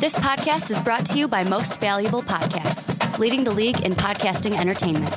This podcast is brought to you by Most Valuable Podcasts, leading the league in podcasting entertainment.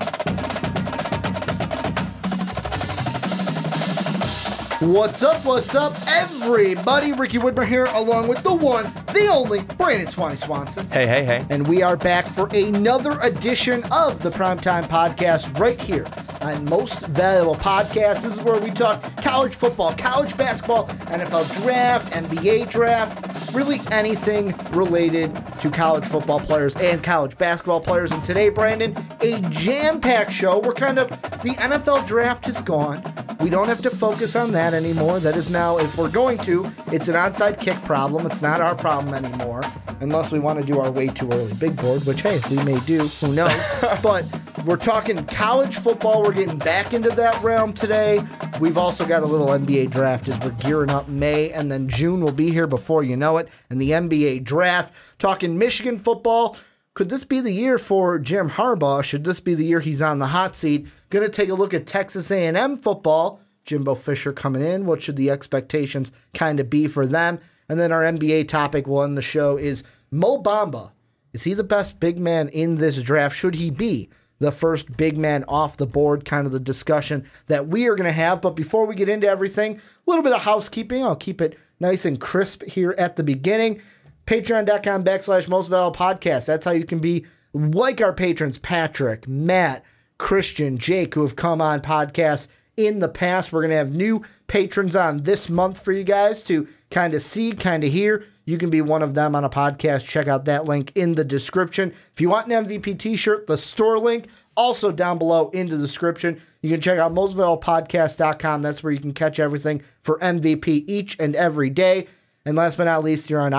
What's up, everybody? Ricky Widmer here, along with the one, the only, Brandon Swanson. Hey. And we are back for another edition of the Primetime Podcast right here on Most Valuable Podcast. This is where we talk college football, college basketball, NFL draft, NBA draft, really anything related to college football players and college basketball players. And today, Brandon, a jam-packed show. The NFL draft is gone. We don't have to focus on that anymore. That is now, if we're going to, it's an onside kick problem. It's not our problem anymore, unless we want to do our way too early big board, which, hey, we may do. Who knows? But we're talking college football. We're getting back into that realm today. We've also got a little NBA draft as we're gearing up May, and then June will be here before you know it, and the NBA draft. Talking Michigan football. Could this be the year for Jim Harbaugh? Should this be the year he's on the hot seat? Going to take a look at Texas A&M football. Jimbo Fisher coming in. What should the expectations kind of be for them? And then our NBA topic one, the show, is Mo Bamba. Is he the best big man in this draft? Should he be the first big man off the board? Kind of the discussion that we are going to have. But before we get into everything, a little bit of housekeeping. I'll keep it nice and crisp here at the beginning. Patreon.com/mostvaluablepodcast. That's how you can be like our patrons, Patrick, Matt, Christian, Jake, who have come on podcasts in the past. We're going to have new patrons on this month for you guys to kind of see, kind of hear. You can be one of them on a podcast. Check out that link in the description. If you want an MVP t-shirt, the store link also down below in the description. You can check out mostvaluablepodcast.com. That's where you can catch everything for MVP each and every day. And last but not least, you're on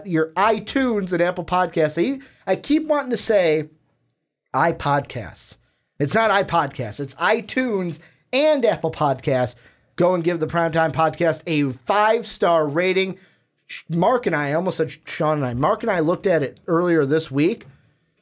your iTunes and Apple Podcasts. I keep wanting to say iPodcasts. It's not iPodcasts. It's iTunes and Apple Podcasts. Go and give the Primetime Podcast a 5-star rating. Mark and I almost said Sean and I. Mark and I looked at it earlier this week.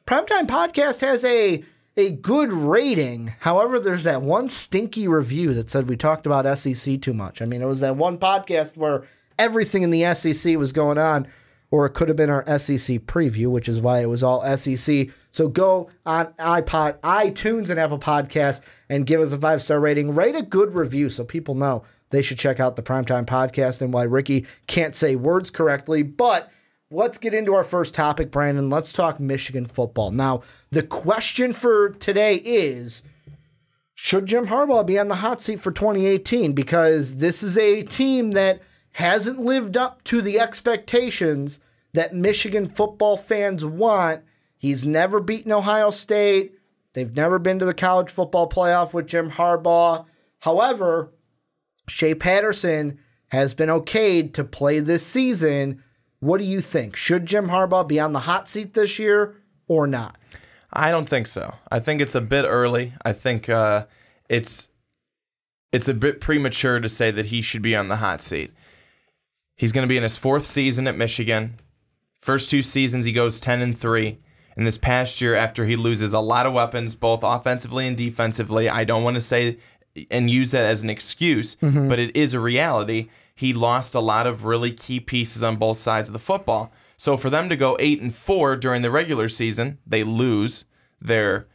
Primetime Podcast has a good rating. However, there's that one stinky review that said we talked about SEC too much. I mean, it was that one podcast where everything in the SEC was going on, or it could have been our SEC preview, which is why it was all SEC. So go on iTunes and Apple Podcasts and give us a 5-star rating. Write a good review so people know they should check out the Primetime Podcast and why Ricky can't say words correctly. But let's get into our first topic, Brandon. Let's talk Michigan football. Now, the question for today is, should Jim Harbaugh be on the hot seat for 2018? Because this is a team that hasn't lived up to the expectations that Michigan football fans want. He's never beaten Ohio State. They've never been to the college football playoff with Jim Harbaugh. However, Shea Patterson has been okayed to play this season. What do you think? Should Jim Harbaugh be on the hot seat this year or not? I don't think so. I think it's a bit early. I think it's a bit premature to say that he should be on the hot seat. He's going to be in his 4th season at Michigan. First 2 seasons, he goes 10-3. And this past year, after he loses a lot of weapons, both offensively and defensively, I don't want to say and use that as an excuse, but it is a reality. He lost a lot of really key pieces on both sides of the football. So for them to go 8-4 during the regular season, they lose their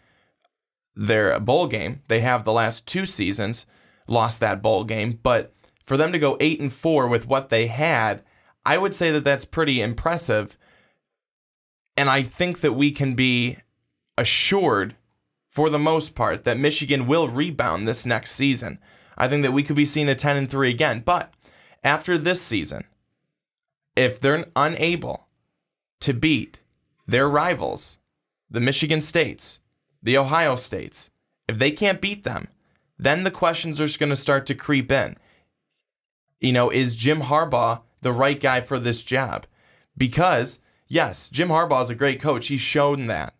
bowl game. They have the last 2 seasons lost that bowl game, but for them to go 8-4 with what they had, I would say that that's pretty impressive. And I think that we can be assured, for the most part, that Michigan will rebound this next season. I think that we could be seeing a 10-3 again. But after this season, if they're unable to beat their rivals, the Michigan States, the Ohio States, if they can't beat them, then the questions are going to start to creep in. You know, is Jim Harbaugh the right guy for this job? Because, yes, Jim Harbaugh is a great coach. He's shown that.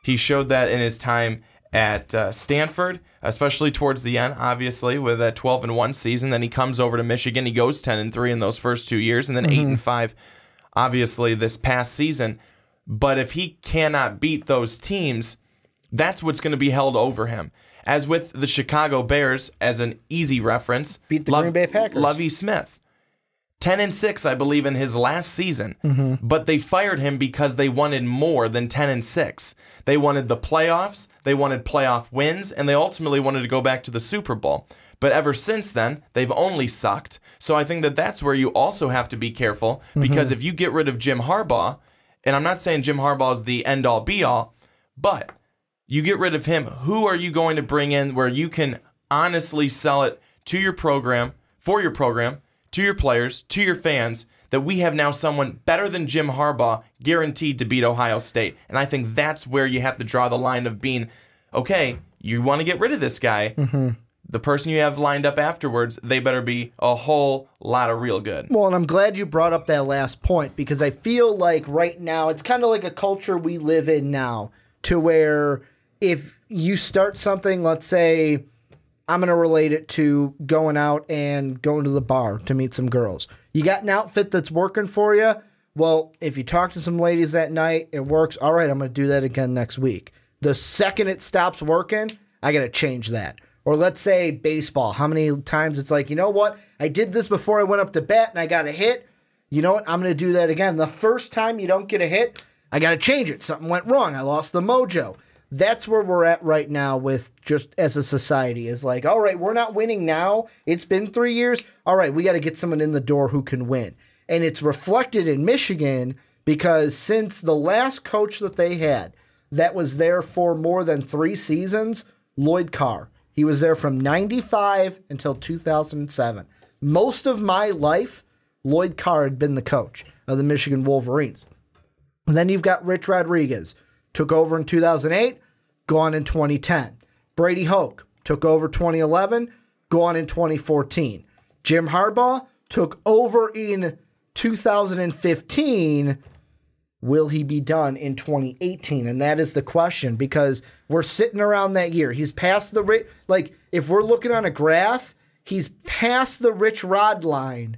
He showed that in his time at Stanford, especially towards the end, obviously, with that 12-1 season. Then he comes over to Michigan. He goes 10-3 in those first 2 years, and then 8-5, obviously, this past season. But if he cannot beat those teams, that's what's going to be held over him. As with the Chicago Bears, as an easy reference, beat the Green Bay Packers. Lovie Smith. 10-6, I believe, in his last season. But they fired him because they wanted more than 10-6. They wanted the playoffs, they wanted playoff wins, and they ultimately wanted to go back to the Super Bowl. But ever since then, they've only sucked. So I think that that's where you also have to be careful, because if you get rid of Jim Harbaugh, and I'm not saying Jim Harbaugh is the end-all, be-all, but you get rid of him, who are you going to bring in where you can honestly sell it to your program, for your program, to your players, to your fans, that we have now someone better than Jim Harbaugh guaranteed to beat Ohio State? And I think that's where you have to draw the line of being, okay, you want to get rid of this guy. The person you have lined up afterwards, they better be a whole lot of real good. Well, and I'm glad you brought up that last point, because I feel like right now, it's kind of like a culture we live in now, to where if you start something, let's say, I'm going to relate it to going out and going to the bar to meet some girls. You got an outfit that's working for you. Well, if you talk to some ladies that night, it works. All right, I'm going to do that again next week. The second it stops working, I got to change that. Or let's say baseball. How many times it's like, you know what? I did this before I went up to bat and I got a hit. You know what? I'm going to do that again. The first time you don't get a hit, I got to change it. Something went wrong. I lost the mojo. That's where we're at right now with just as a society, is like, all right, we're not winning now. It's been 3 years. All right, we got to get someone in the door who can win. And it's reflected in Michigan, because since the last coach that they had that was there for more than 3 seasons, Lloyd Carr, he was there from 95 until 2007. Most of my life, Lloyd Carr had been the coach of the Michigan Wolverines. And then you've got Rich Rodriguez, took over in 2008, gone in 2010. Brady Hoke took over 2011, gone in 2014. Jim Harbaugh took over in 2015. Will he be done in 2018? And that is the question, because we're sitting around that year. He's past the, like, if we're looking on a graph, he's past the Rich Rod line.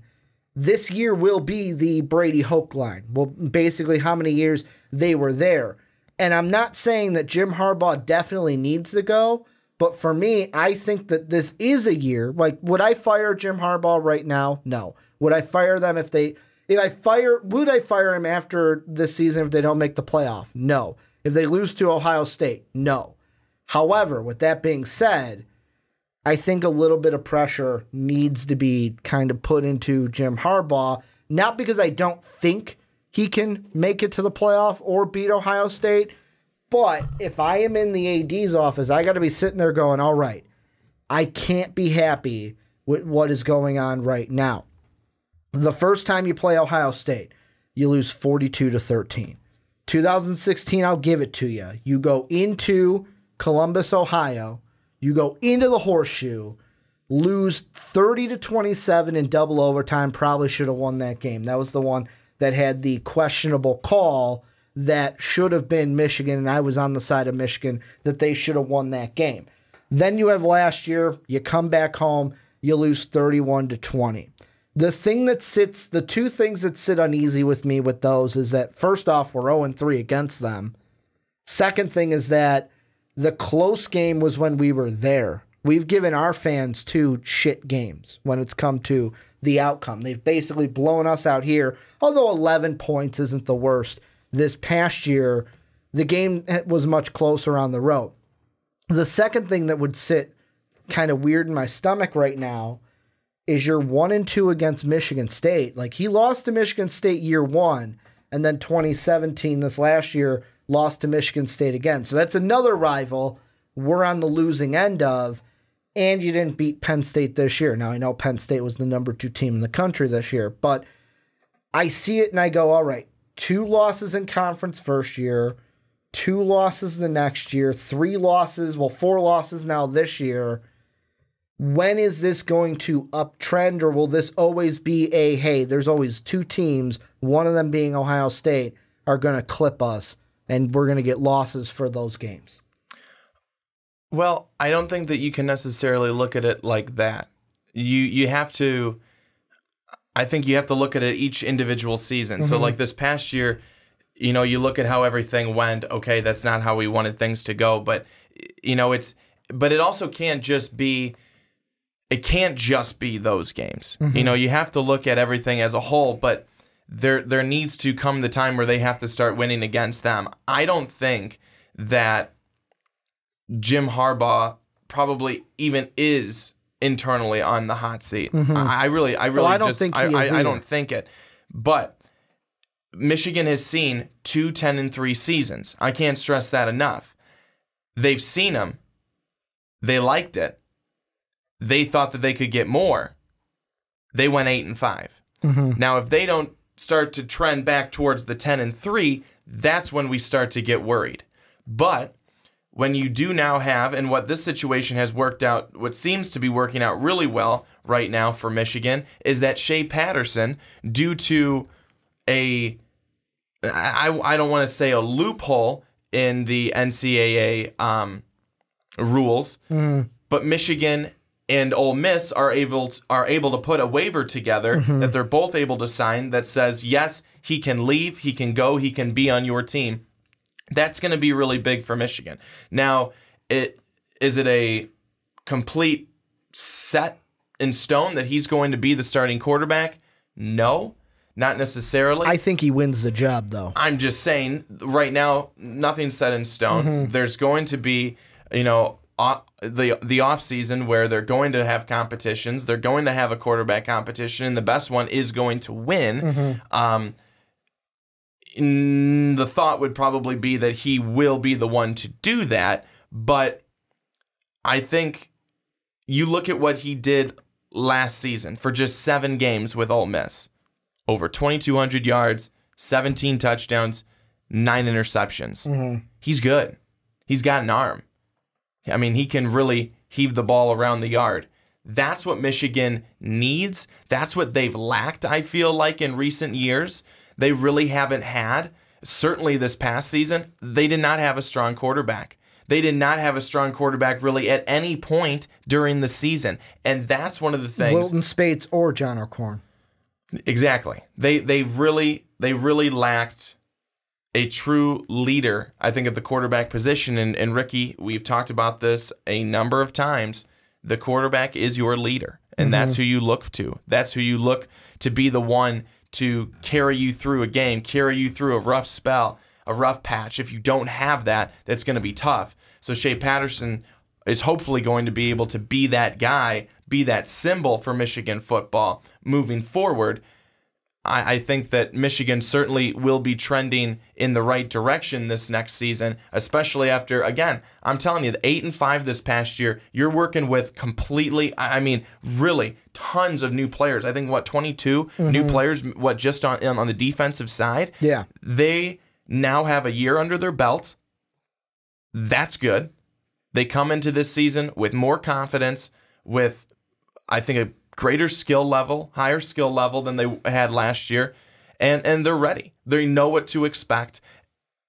This year will be the Brady Hoke line. Well, basically how many years they were there. And I'm not saying that Jim Harbaugh definitely needs to go, but for me, I think that this is a year. Like, would I fire Jim Harbaugh right now? No. Would I fire them would I fire him after this season if they don't make the playoff? No. If they lose to Ohio State? No. However, with that being said, I think a little bit of pressure needs to be kind of put into Jim Harbaugh, not because I don't think he can make it to the playoff or beat Ohio State, but if I am in the AD's office, I got to be sitting there going, all right, I can't be happy with what is going on right now. The first time you play Ohio State, you lose 42-13. 2016, I'll give it to you. You go into Columbus, Ohio. You go into the Horseshoe, lose 30-27 in double overtime. Probably should have won that game. That was the one that had the questionable call that should have been Michigan, and I was on the side of Michigan, that they should have won that game. Then you have last year, you come back home, you lose 31-20. The two things that sit uneasy with me with those is that, first off, we're 0-3 against them. Second thing is that the close game was when we were there. We've given our fans 2 shit games when it's come to the outcome. They've basically blown us out here, although 11 points isn't the worst. This past year, the game was much closer on the road. The second thing that would sit kind of weird in my stomach right now is you're 1-2 against Michigan State. Like, he lost to Michigan State year 1, and then 2017, this last year, lost to Michigan State again. So that's another rival we're on the losing end of, and you didn't beat Penn State this year. Now, I know Penn State was the number 2 team in the country this year, but I see it and I go, all right, 2 losses in conference first year, 2 losses the next year, 4 losses now this year. When is this going to uptrend, or will this always be hey, there's always 2 teams, one of them being Ohio State, are going to clip us, and we're going to get losses for those games? Well, I don't think that you can necessarily look at it like that. You have to, I think you have to look at it each individual season. So like this past year, you know, you look at how everything went. Okay, that's not how we wanted things to go, but you know, but it also can't just be it can't just be those games. You know, you have to look at everything as a whole, but there needs to come the time where they have to start winning against them. I don't think that Jim Harbaugh probably even is internally on the hot seat. I don't think it. But Michigan has seen 2 10-3 seasons. I can't stress that enough. They've seen them. They liked it. They thought that they could get more. They went 8-5. Now, if they don't start to trend back towards the 10-3, that's when we start to get worried. But when you do now have, and what this situation has worked out, what seems to be working out really well right now for Michigan, is that Shea Patterson, due to I don't want to say a loophole in the NCAA rules, but Michigan and Ole Miss are able to put a waiver together that they're both able to sign that says, yes, he can leave, he can go, he can be on your team. That's going to be really big for Michigan. Now, is it a complete set in stone that he's going to be the starting quarterback? No, not necessarily. I think he wins the job, though. I'm just saying, right now, nothing's set in stone. There's going to be, the offseason where they're going to have competitions. They're going to have a quarterback competition, and the best one is going to win. The thought would probably be that he will be the one to do that, but I think you look at what he did last season for just 7 games with Ole Miss. Over 2,200 yards, 17 touchdowns, 9 interceptions. He's good. He's got an arm. I mean, he can really heave the ball around the yard. That's what Michigan needs. That's what they've lacked, I feel like, in recent years. They really haven't had. Certainly this past season, they did not have a strong quarterback. They did not have a strong quarterback really at any point during the season. And that's one of the things. Wilton Spates or John O'Korn. Exactly. They really lacked a true leader, I think, at the quarterback position. And Ricky, we've talked about this a number of times. The quarterback is your leader, and that's who you look to. That's who you look to be the one to carry you through a game, carry you through a rough spell, a rough patch. If you don't have that, that's going to be tough. So Shea Patterson is hopefully going to be able to be that guy, be that symbol for Michigan football moving forward. I think that Michigan certainly will be trending in the right direction this next season, especially after, again, I'm telling you, the 8-5 this past year, you're working with really tons of new players. I think, 22 new players, just on the defensive side? Yeah. They now have a year under their belt. That's good. They come into this season with more confidence, with, I think, a greater skill level, higher skill level than they had last year, and they're ready. They know what to expect,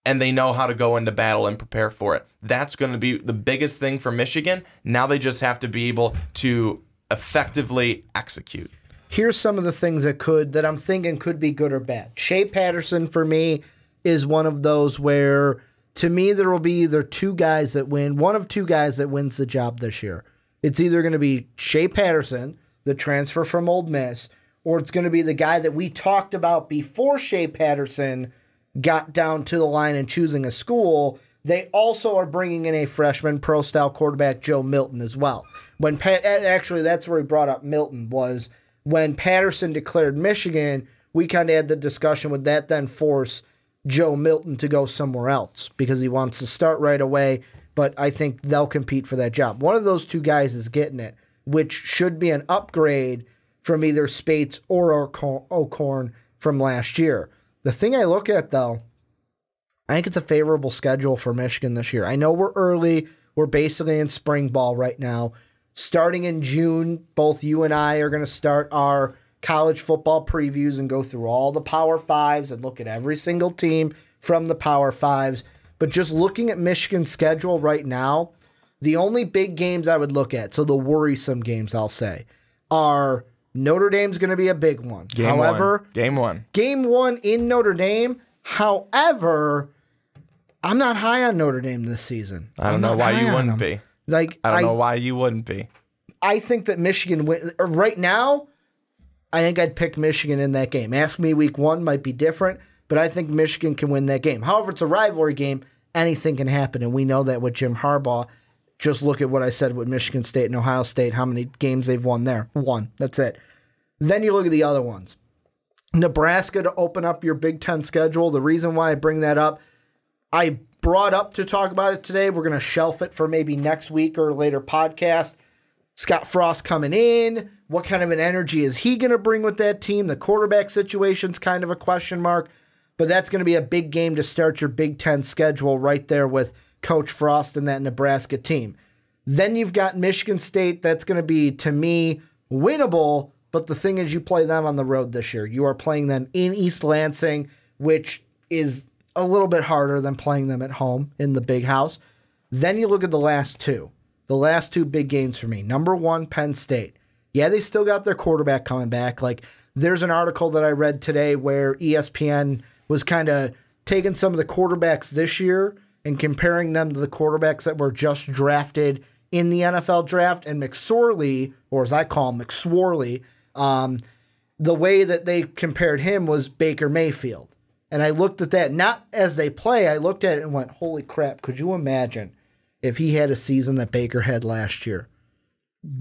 and they know how to go into battle and prepare for it. That's going to be the biggest thing for Michigan. Now they just have to be able to effectively execute. Here's some of the things that I'm thinking could be good or bad. Shea Patterson, for me, is one of those where, to me, there will be either two guys that win, one of two guys that wins the job this year. It's either going to be Shea Patterson, the transfer from Ole Miss, or it's going to be the guy that we talked about before Shea Patterson got down to the line and choosing a school. They also are bringing in a freshman pro-style quarterback, Joe Milton, as well. Actually, that's where he brought up Milton, was when Patterson declared Michigan, we kind of had the discussion, would that then force Joe Milton to go somewhere else because he wants to start right away, but I think they'll compete for that job. One of those two guys is getting it, which should be an upgrade from either Spates or O'Korn from last year. The thing I look at, though, I think it's a favorable schedule for Michigan this year. I know we're early. We're basically in spring ball right now. Starting in June, both you and I are going to start our college football previews and go through all the Power Fives and look at every single team from the Power Fives. But just looking at Michigan's schedule right now, the only big games I would look at, so the worrisome games, I'll say, are Notre Dame's going to be a big one. Game one in Notre Dame. However, I'm not high on Notre Dame this season. I don't know why you wouldn't be. I don't know why you wouldn't be. I think that Michigan right now, I think I'd pick Michigan in that game. Ask me week 1 might be different, but I think Michigan can win that game. However, it's a rivalry game. Anything can happen, and we know that with Jim Harbaugh. Just look at what I said with Michigan State and Ohio State, how many games they've won there. 1. That's it. Then you look at the other ones. Nebraska to open up your Big Ten schedule. The reason why I bring that up, I brought up to talk about it today. We're going to shelf it for maybe next week or later podcast. Scott Frost coming in. What kind of an energy is he going to bring with that team? The quarterback situation's kind of a question mark, but that's going to be a big game to start your Big Ten schedule right there with Coach Frost and that Nebraska team. Then you've got Michigan State. That's going to be, to me, winnable, but the thing is you play them on the road this year. You are playing them in East Lansing, which is a little bit harder than playing them at home in the big house. Then you look at the last two. The last two big games for me. Number 1, Penn State. Yeah, they still got their quarterback coming back. Like, there's an article that I read today where ESPN was kind of taking some of the quarterbacks this year and comparing them to the quarterbacks that were just drafted in the NFL draft. And McSorley, or as I call him, McSworley, the way that they compared him was Baker Mayfield. And I looked at that, not as they play, I looked at it and went, holy crap, could you imagine if he had a season that Baker had last year?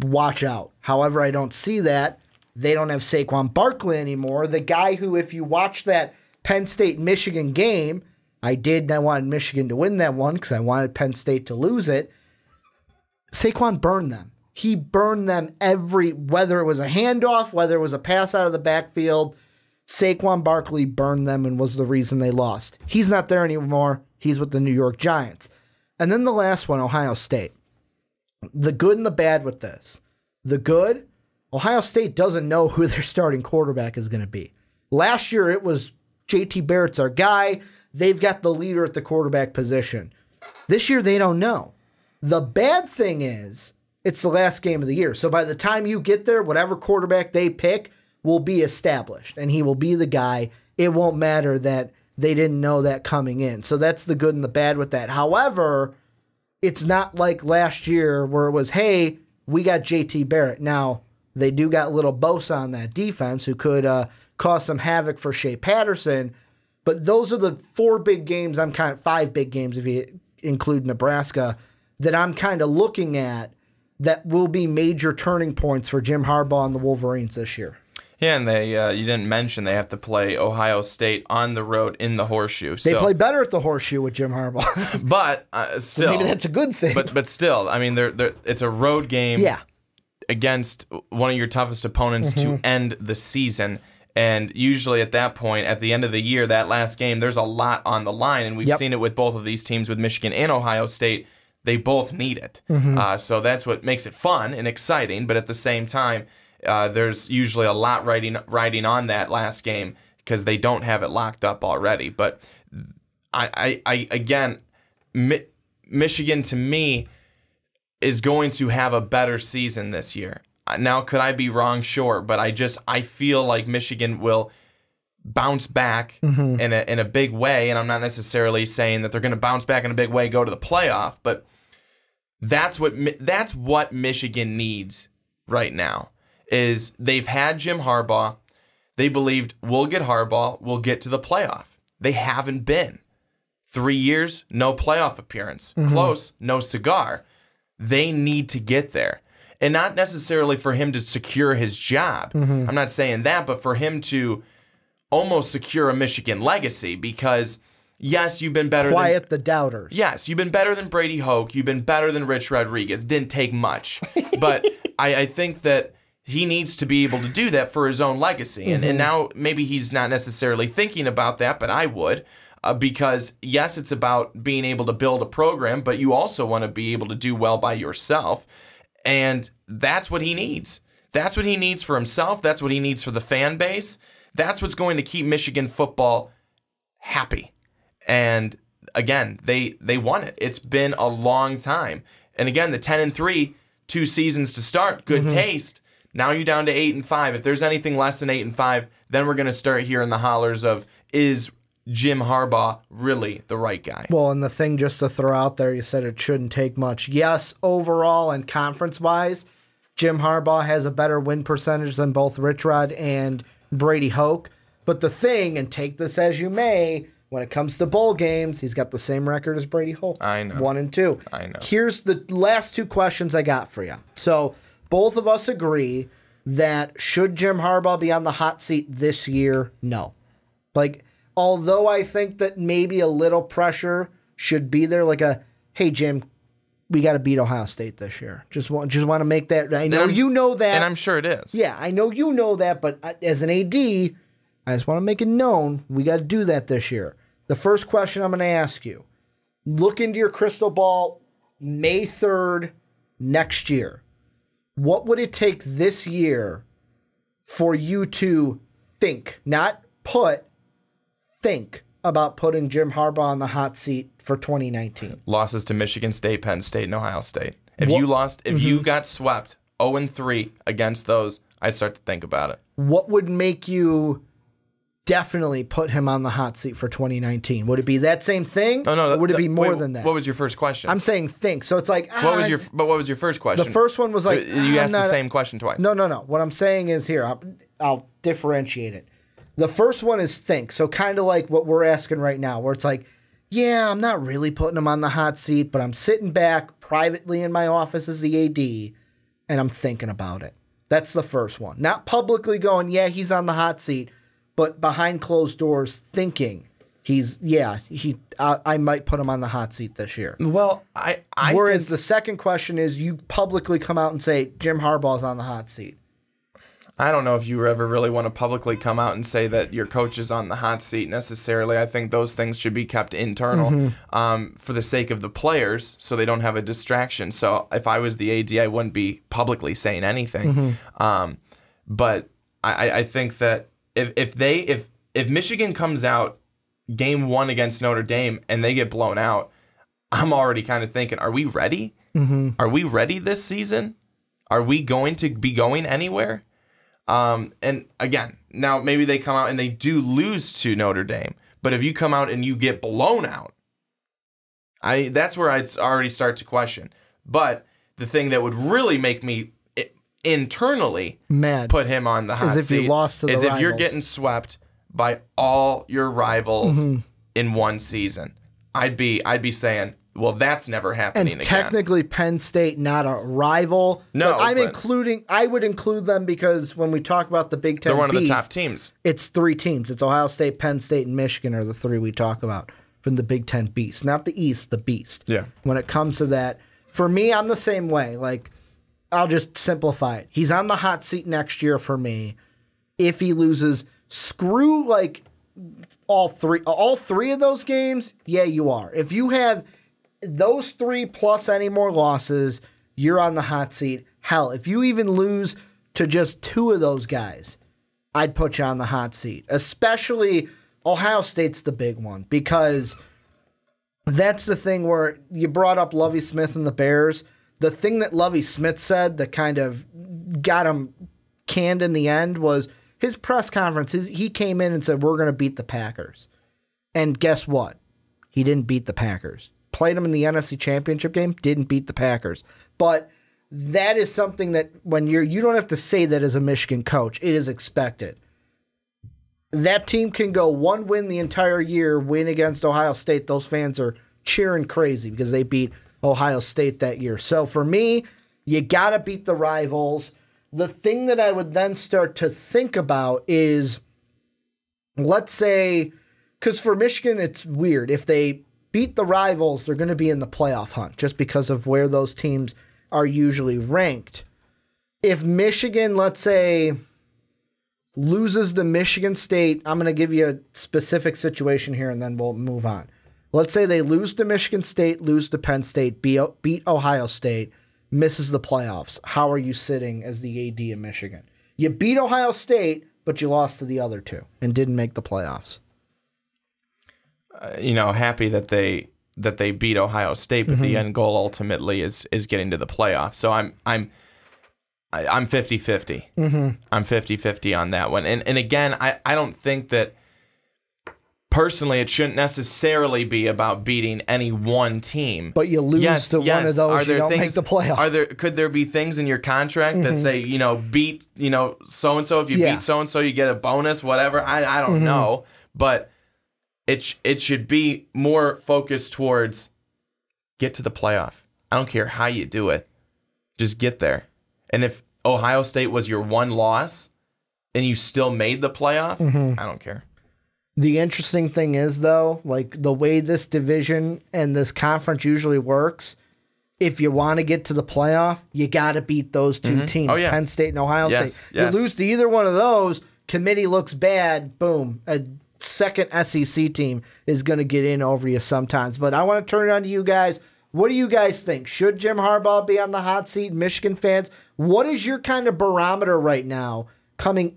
Watch out. However, I don't see that. They don't have Saquon Barkley anymore. The guy who, if you watch that Penn State-Michigan game, I wanted Michigan to win that one because I wanted Penn State to lose it. Saquon burned them. He burned them whether it was a handoff, whether it was a pass out of the backfield, Saquon Barkley burned them and was the reason they lost. He's not there anymore. He's with the New York Giants. And then the last one, Ohio State. The good and the bad with this. The good, Ohio State doesn't know who their starting quarterback is going to be. Last year, it was J.T. Barrett's our guy. They've got the leader at the quarterback position. This year, they don't know. The bad thing is, it's the last game of the year. So by the time you get there, whatever quarterback they pick will be established, and he will be the guy. It won't matter that they didn't know that coming in. So that's the good and the bad with that. However, it's not like last year where it was, hey, we got J.T. Barrett. Now, they do got little Bosa on that defense who could cause some havoc for Shea Patterson. But those are the 5 big games if you include Nebraska, that I'm kind of looking at that will be major turning points for Jim Harbaugh and the Wolverines this year. Yeah, and they you didn't mention they have to play Ohio State on the road in the Horseshoe. They play better at the Horseshoe with Jim Harbaugh. But still. Maybe that's a good thing. But still, I mean, it's a road game against one of your toughest opponents to end the season. And usually at that point, at the end of the year, that last game, there's a lot on the line. And we've seen it with both of these teams, with Michigan and Ohio State. They both need it. So that's what makes it fun and exciting. But at the same time, there's usually a lot riding on that last game because they don't have it locked up already. But again, Michigan to me is going to have a better season this year. Now, could I be wrong? Sure, but I feel like Michigan will bounce back in a big way, and I'm not necessarily saying that they're going to bounce back in a big way, go to the playoff, but that's what Michigan needs right now. Is they've had Jim Harbaugh. They believed, we'll get Harbaugh, we'll get to the playoff. They haven't been. 3 years, no playoff appearance. Close, no cigar. They need to get there. And not necessarily for him to secure his job. I'm not saying that, but for him to almost secure a Michigan legacy because, yes, you've been better Quiet the doubters. Yes, you've been better than Brady Hoke. You've been better than Rich Rodriguez. Didn't take much. But I think that he needs to be able to do that for his own legacy. And now maybe he's not necessarily thinking about that, but I would. Because, yes, it's about being able to build a program, but you also want to be able to do well by yourself. And that's what he needs. That's what he needs for himself. That's what he needs for the fan base. That's what's going to keep Michigan football happy. And, again, they won it. It's been a long time. And, again, the 10-3, 2 seasons to start, good taste. Now you're down to 8-5. If there's anything less than 8-5, then we're going to start hearing the hollers of, is Jim Harbaugh really the right guy? Well, and the thing just to throw out there, you said it shouldn't take much. Yes, overall and conference-wise, Jim Harbaugh has a better win percentage than both Rich Rod and Brady Hoke. But the thing, and take this as you may, when it comes to bowl games, he's got the same record as Brady Hoke. I know. 1-2. I know. Here's the last two questions I got for you. So both of us agree that should Jim Harbaugh be on the hot seat this year? No. Like, although I think that maybe a little pressure should be there, like hey, Jim, we got to beat Ohio State this year. Just want to make that. I know you know that. And I'm sure it is. Yeah, I know you know that, but as an AD, I just want to make it known we got to do that this year. The first question I'm going to ask you, look into your crystal ball May 3rd next year. What would it take this year for you to think, not think about putting Jim Harbaugh on the hot seat for 2019? Losses to Michigan State, Penn State, and Ohio State. If you got swept 0-3 against those, I'd start to think about it. What would make you definitely put him on the hot seat for 2019? Would it be that same thing? Oh, no, or would it be more than that? What was your first question? I'm saying think. So it's like what was your first question? The first one was like you asked the same question twice. No. What I'm saying is here. I'll differentiate it. The first one is think. So kind of like what we're asking right now, where it's like, yeah, I'm not really putting him on the hot seat, but I'm sitting back privately in my office as the AD, and I'm thinking about it. That's the first one. Not publicly going, yeah, he's on the hot seat, but behind closed doors thinking I might put him on the hot seat this year. Well, Whereas think the second question is you publicly come out and say Jim Harbaugh's on the hot seat. I don't know if you ever really want to publicly come out and say that your coach is on the hot seat necessarily. I think those things should be kept internal for the sake of the players so they don't have a distraction. So if I was the AD, I wouldn't be publicly saying anything. But I think that if Michigan comes out game 1 against Notre Dame and they get blown out, I'm already kind of thinking, are we ready? Are we ready this season? Are we going to be going anywhere? And again, now maybe they come out and they do lose to Notre Dame, but if you come out and you get blown out, that's where I'd already start to question. But the thing that would really make me internally mad put him on the hot is if you lost to the is rivals. If you're getting swept by all your rivals in one season. I'd be saying, well, that's never happening and again. Technically, Penn State not a rival. No, but I would include them because when we talk about the Big Ten, they're one of the top teams. It's 3 teams. It's Ohio State, Penn State, and Michigan are the 3 we talk about from the Big Ten Beast, not the East, the Beast. Yeah. When it comes to that, for me, I'm the same way. Like, I'll just simplify it. He's on the hot seat next year for me. If he loses, screw like all three of those games. Yeah, you are. If you have those 3 plus any more losses, you're on the hot seat. Hell, if you even lose to just 2 of those guys, I'd put you on the hot seat. Especially Ohio State's the big one because that's the thing where you brought up Lovie Smith and the Bears. The thing that Lovie Smith said that kind of got him canned in the end was his press conference. He came in and said, we're going to beat the Packers. And guess what? He didn't beat the Packers. Played them in the NFC Championship game, didn't beat the Packers. But that is something that when you don't have to say that as a Michigan coach. It is expected. That team can go 1 win the entire year, win against Ohio State. Those fans are cheering crazy because they beat Ohio State that year. So for me, you got to beat the rivals. The thing that I would then start to think about is, let's say, because for Michigan, it's weird. If they beat the rivals, they're going to be in the playoff hunt just because of where those teams are usually ranked. If Michigan, let's say, loses to Michigan State, I'm going to give you a specific situation here and then we'll move on. Let's say they lose to Michigan State, lose to Penn State, beat Ohio State, misses the playoffs. How are you sitting as the AD in Michigan? You beat Ohio State, but you lost to the other 2 and didn't make the playoffs. Happy that they beat Ohio State, but the end goal ultimately is getting to the playoffs. So I'm 50-50. I'm 50-50 on that one. And again, I don't think that personally, it shouldn't necessarily be about beating any one team. But you lose to one of those, you don't make the playoffs. Could there be things in your contract that say, beat, so-and-so, if you beat so-and-so, you get a bonus, whatever? I don't know. But it should be more focused towards get to the playoff. I don't care how you do it. Just get there. And if Ohio State was your one loss and you still made the playoff, I don't care. The interesting thing is, though, like the way this division and this conference usually works, if you want to get to the playoff, you got to beat those two teams, Penn State and Ohio State. Yes. You lose to either one of those, committee looks bad, boom, a second SEC team is going to get in over you sometimes. But I want to turn it on to you guys. What do you guys think? Should Jim Harbaugh be on the hot seat? Michigan fans, what is your kind of barometer right now coming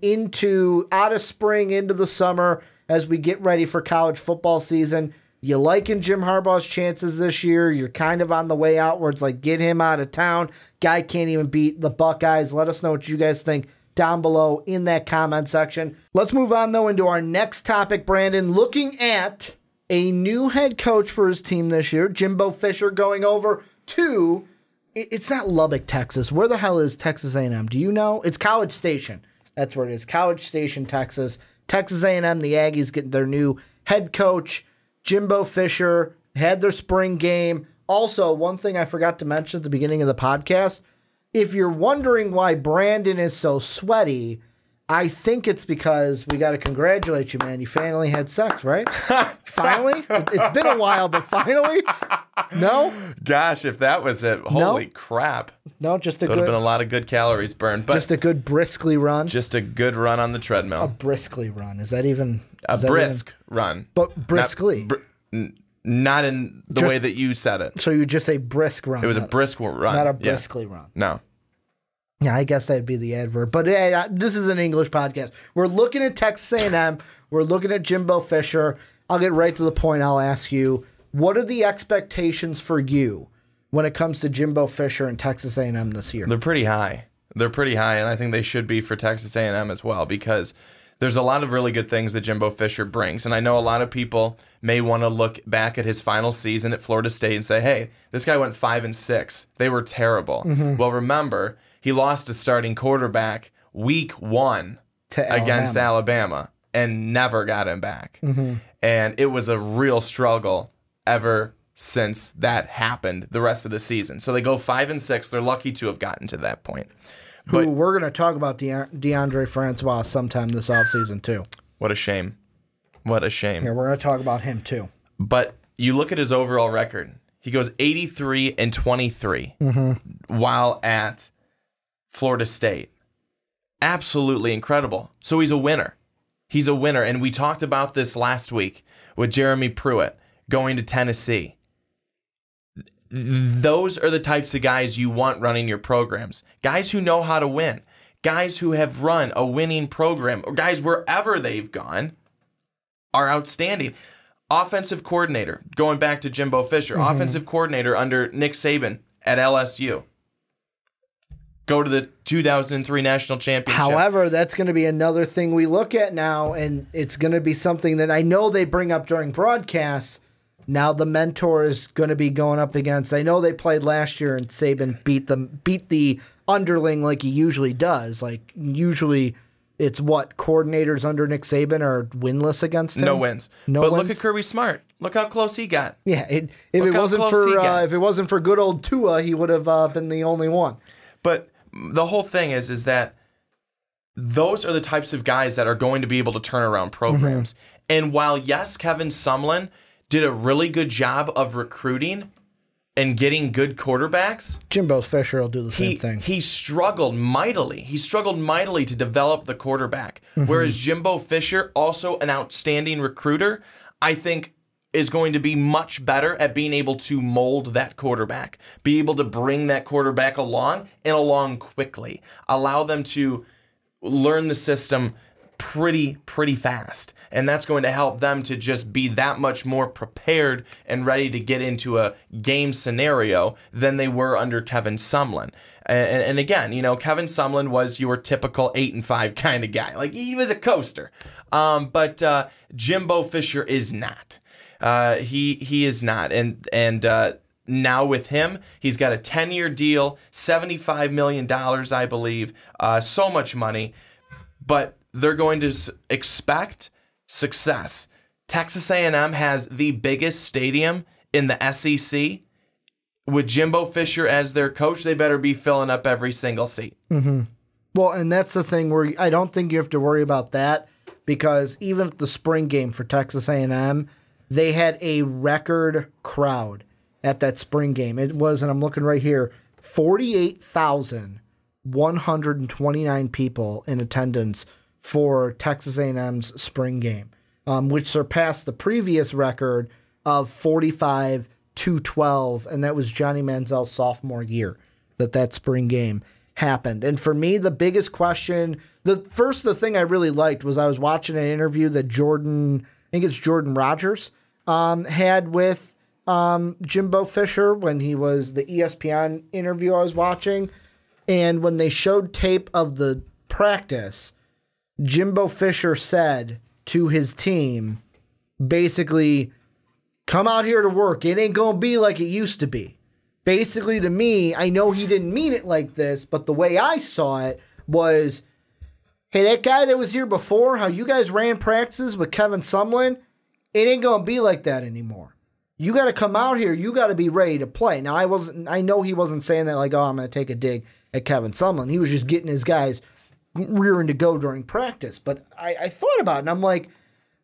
out of spring into the summer as we get ready for college football season? You liking Jim Harbaugh's chances this year? You're kind of on the way out where it's like, get him out of town. Guy can't even beat the Buckeyes. Let us know what you guys think down below in that comment section. Let's move on, though, into our next topic, Brandon. Looking at a new head coach for his team this year, Jimbo Fisher, going over to, it's not Lubbock, Texas. Where the hell is Texas A&M? Do you know? It's College Station. That's where it is. College Station, Texas. Texas A&M, the Aggies getting their new head coach. Jimbo Fisher had their spring game. Also, one thing I forgot to mention at the beginning of the podcast, if you're wondering why Brandon is so sweaty, I think it's because we got to congratulate you, man. You finally had sex, right? Finally? It's been a while, but finally? No? Gosh, if that was it, holy crap. No, just a good... Would have been a lot of good calories burned. But just a good briskly run? Just a good run on the treadmill. A briskly run. Is that even... A brisk run. But briskly? Not in the way that you said it. So you just say brisk run. It was a brisk run. Not a briskly run. No. Yeah, I guess that'd be the adverb. But hey, this is an English podcast. We're looking at Texas A&M. We're looking at Jimbo Fisher. I'll get right to the point. I'll ask you, what are the expectations for you when it comes to Jimbo Fisher and Texas A&M this year? They're pretty high. They're pretty high, and I think they should be for Texas A&M as well, because there's a lot of really good things that Jimbo Fisher brings. And I know a lot of people may want to look back at his final season at Florida State and say, hey, this guy went 5-6. They were terrible. Well, remember, he lost a starting quarterback week 1 against Alabama and never got him back. And it was a real struggle ever since that happened the rest of the season. So they go 5-6. They're lucky to have gotten to that point. But we're going to talk about DeAndre Francois sometime this offseason, too. What a shame. What a shame. Yeah, we're going to talk about him, too. But you look at his overall record. He goes 83-23 while at Florida State. Absolutely incredible. So he's a winner. He's a winner. And we talked about this last week with Jeremy Pruitt going to Tennessee. Those are the types of guys you want running your programs. Guys who know how to win. Guys who have run a winning program. Or guys wherever they've gone are outstanding. Offensive coordinator, going back to Jimbo Fisher. Offensive coordinator under Nick Saban at LSU. Go to the 2003 national championship. However, that's going to be another thing we look at now, and it's going to be something that I know they bring up during broadcasts. Now the mentor is going to be going up against. I know they played last year, and Saban beat the underling like he usually does. Like usually, it's what coordinators under Nick Saban are winless against him. No wins. But look at Kirby Smart. Look how close he got. Yeah, if it wasn't for good old Tua, he would have been the only one. But the whole thing is that those are the types of guys that are going to be able to turn around programs. And while, yes, Kevin Sumlin did a really good job of recruiting and getting good quarterbacks, Jimbo Fisher will do the same thing. He struggled mightily. He struggled mightily to develop the quarterback. Whereas Jimbo Fisher, also an outstanding recruiter, I think is going to be much better at being able to mold that quarterback, be able to bring that quarterback along and along quickly, allow them to learn the system pretty fast. And that's going to help them to just be that much more prepared and ready to get into a game scenario than they were under Kevin Sumlin. And again, you know, Kevin Sumlin was your typical 8-5 kind of guy. Like, he was a coaster. But Jimbo Fisher is not. He is not. And now with him, he's got a 10-year deal, $75 million, I believe. So much money. But they're going to expect success. Texas A&M has the biggest stadium in the SEC. With Jimbo Fisher as their coach, they better be filling up every single seat. Mm-hmm. Well, and that's the thing where I don't think you have to worry about that, because even at the spring game for Texas A&M, they had a record crowd at that spring game. It was, and I'm looking right here, 48,129 people in attendance for Texas A&M's spring game, which surpassed the previous record of 45,212, and that was Johnny Manziel's sophomore year that spring game happened. And for me, the biggest question, the thing I really liked was I was watching an interview that Jordan Rogers had with Jimbo Fisher when he was the ESPN interview I was watching. And when they showed tape of the practice, Jimbo Fisher said to his team, basically, come out here to work. It ain't going to be like it used to be. Basically, to me, I know he didn't mean it like this, but the way I saw it was, hey, that guy that was here before, how you guys ran practices with Kevin Sumlin, it ain't going to be like that anymore. You got to come out here. You got to be ready to play. Now, I know he wasn't saying that like, oh, I'm going to take a dig at Kevin Sumlin. He was just getting his guys rearing to go during practice. But I thought about it, and I'm like,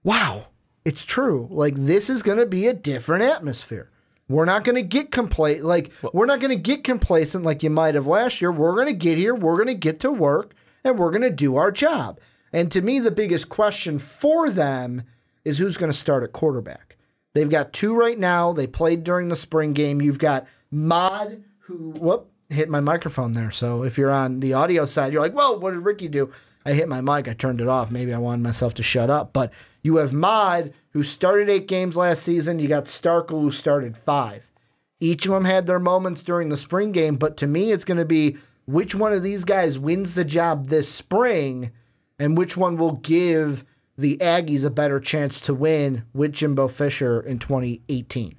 wow, it's true. Like, this is going to be a different atmosphere. We're not going to get we're not going to get complacent like you might have last year. We're going to get here, we're going to get to work, and we're going to do our job. And to me, the biggest question for them is who's going to start at quarterback. They've got two right now. They played during the spring game. You've got Mod, who hit my microphone there. So if you're on the audio side, you're like, well, what did Ricky do? I hit my mic. I turned it off. Maybe I wanted myself to shut up. But you have Mod, who started 8 games last season. You got Starkel, who started 5. Each of them had their moments during the spring game. But to me, it's going to be which one of these guys wins the job this spring and which one will give the Aggies a better chance to win with Jimbo Fisher in 2018.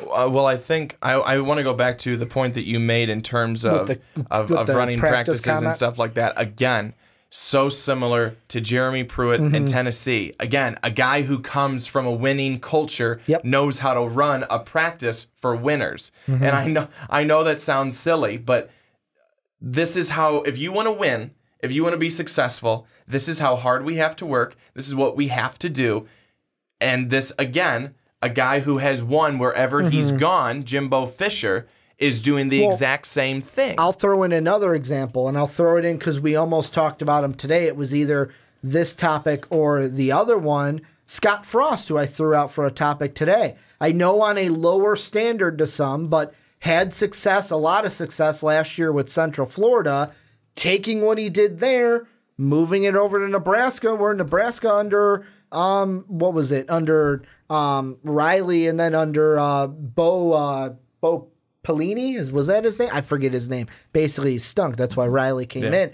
Well, I think I want to go back to the point that you made in terms of running practices and stuff like that. Again, so similar to Jeremy Pruitt in Tennessee. Again, a guy who comes from a winning culture, knows how to run a practice for winners. And I know that sounds silly, but this is how, if you want to win, if you want to be successful, this is how hard we have to work. This is what we have to do. And this, again, a guy who has won wherever he's gone, Jimbo Fisher, is doing the exact same thing. I'll throw in another example, and I'll throw it in because we almost talked about him today. It was either this topic or the other one. Scott Frost, who I threw out for a topic today. I know on a lower standard to some, but had success, a lot of success last year with Central Florida, taking what he did there, moving it over to Nebraska, where Nebraska under, under Riley and then under Bo Pelini, was that his name? I forget his name. Basically, he stunk. That's why Riley came in.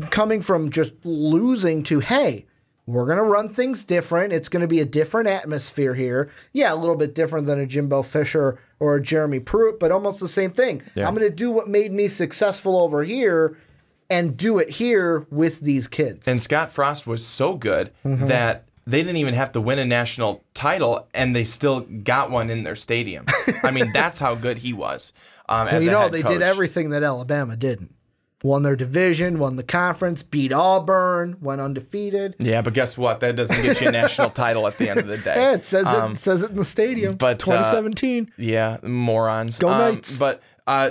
Coming from just losing to, hey, we're going to run things different. It's going to be a different atmosphere here. Yeah, a little bit different than a Jimbo Fisher or a Jeremy Pruitt, but almost the same thing. Yeah. I'm going to do what made me successful over here and do it here with these kids. And Scott Frost was so good that they didn't even have to win a national title, and they still got one in their stadium. I mean, that's how good he was as a head they coach. did everything that Alabama didn't. Won their division, won the conference, beat Auburn, went undefeated. Yeah, but guess what? That doesn't get you a national title at the end of the day. Yeah, it says it in the stadium. But 2017. Yeah, morons. Go Knights. But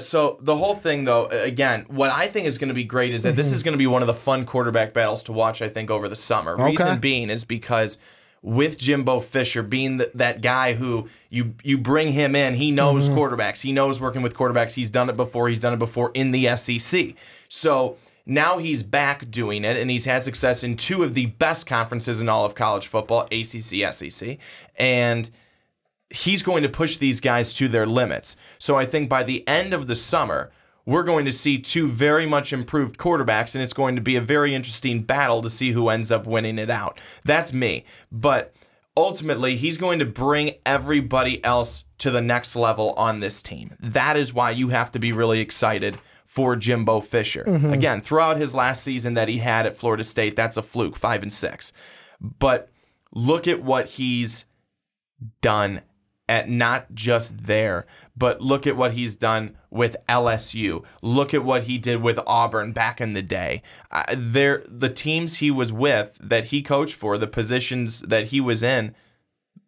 so the whole thing, though, again, what I think is going to be great is that this is going to be one of the fun quarterback battles to watch, I think, over the summer. Reason being is because with Jimbo Fisher being that guy who you bring him in, he knows quarterbacks. He knows working with quarterbacks. He's done it before. He's done it before in the SEC. So now he's back doing it, and he's had success in two of the best conferences in all of college football, ACC, SEC, and he's going to push these guys to their limits. So I think by the end of the summer, we're going to see two very much improved quarterbacks, and it's going to be a very interesting battle to see who ends up winning it out. That's me. But ultimately, he's going to bring everybody else to the next level on this team. That is why you have to be really excited for Jimbo Fisher. Again, throughout his last season that he had at Florida State, that's a fluke, 5-6. But look at what he's done at not just there, but look at what he's done with LSU. Look at what he did with Auburn back in the day. The teams he was with, that he coached for, the positions that he was in,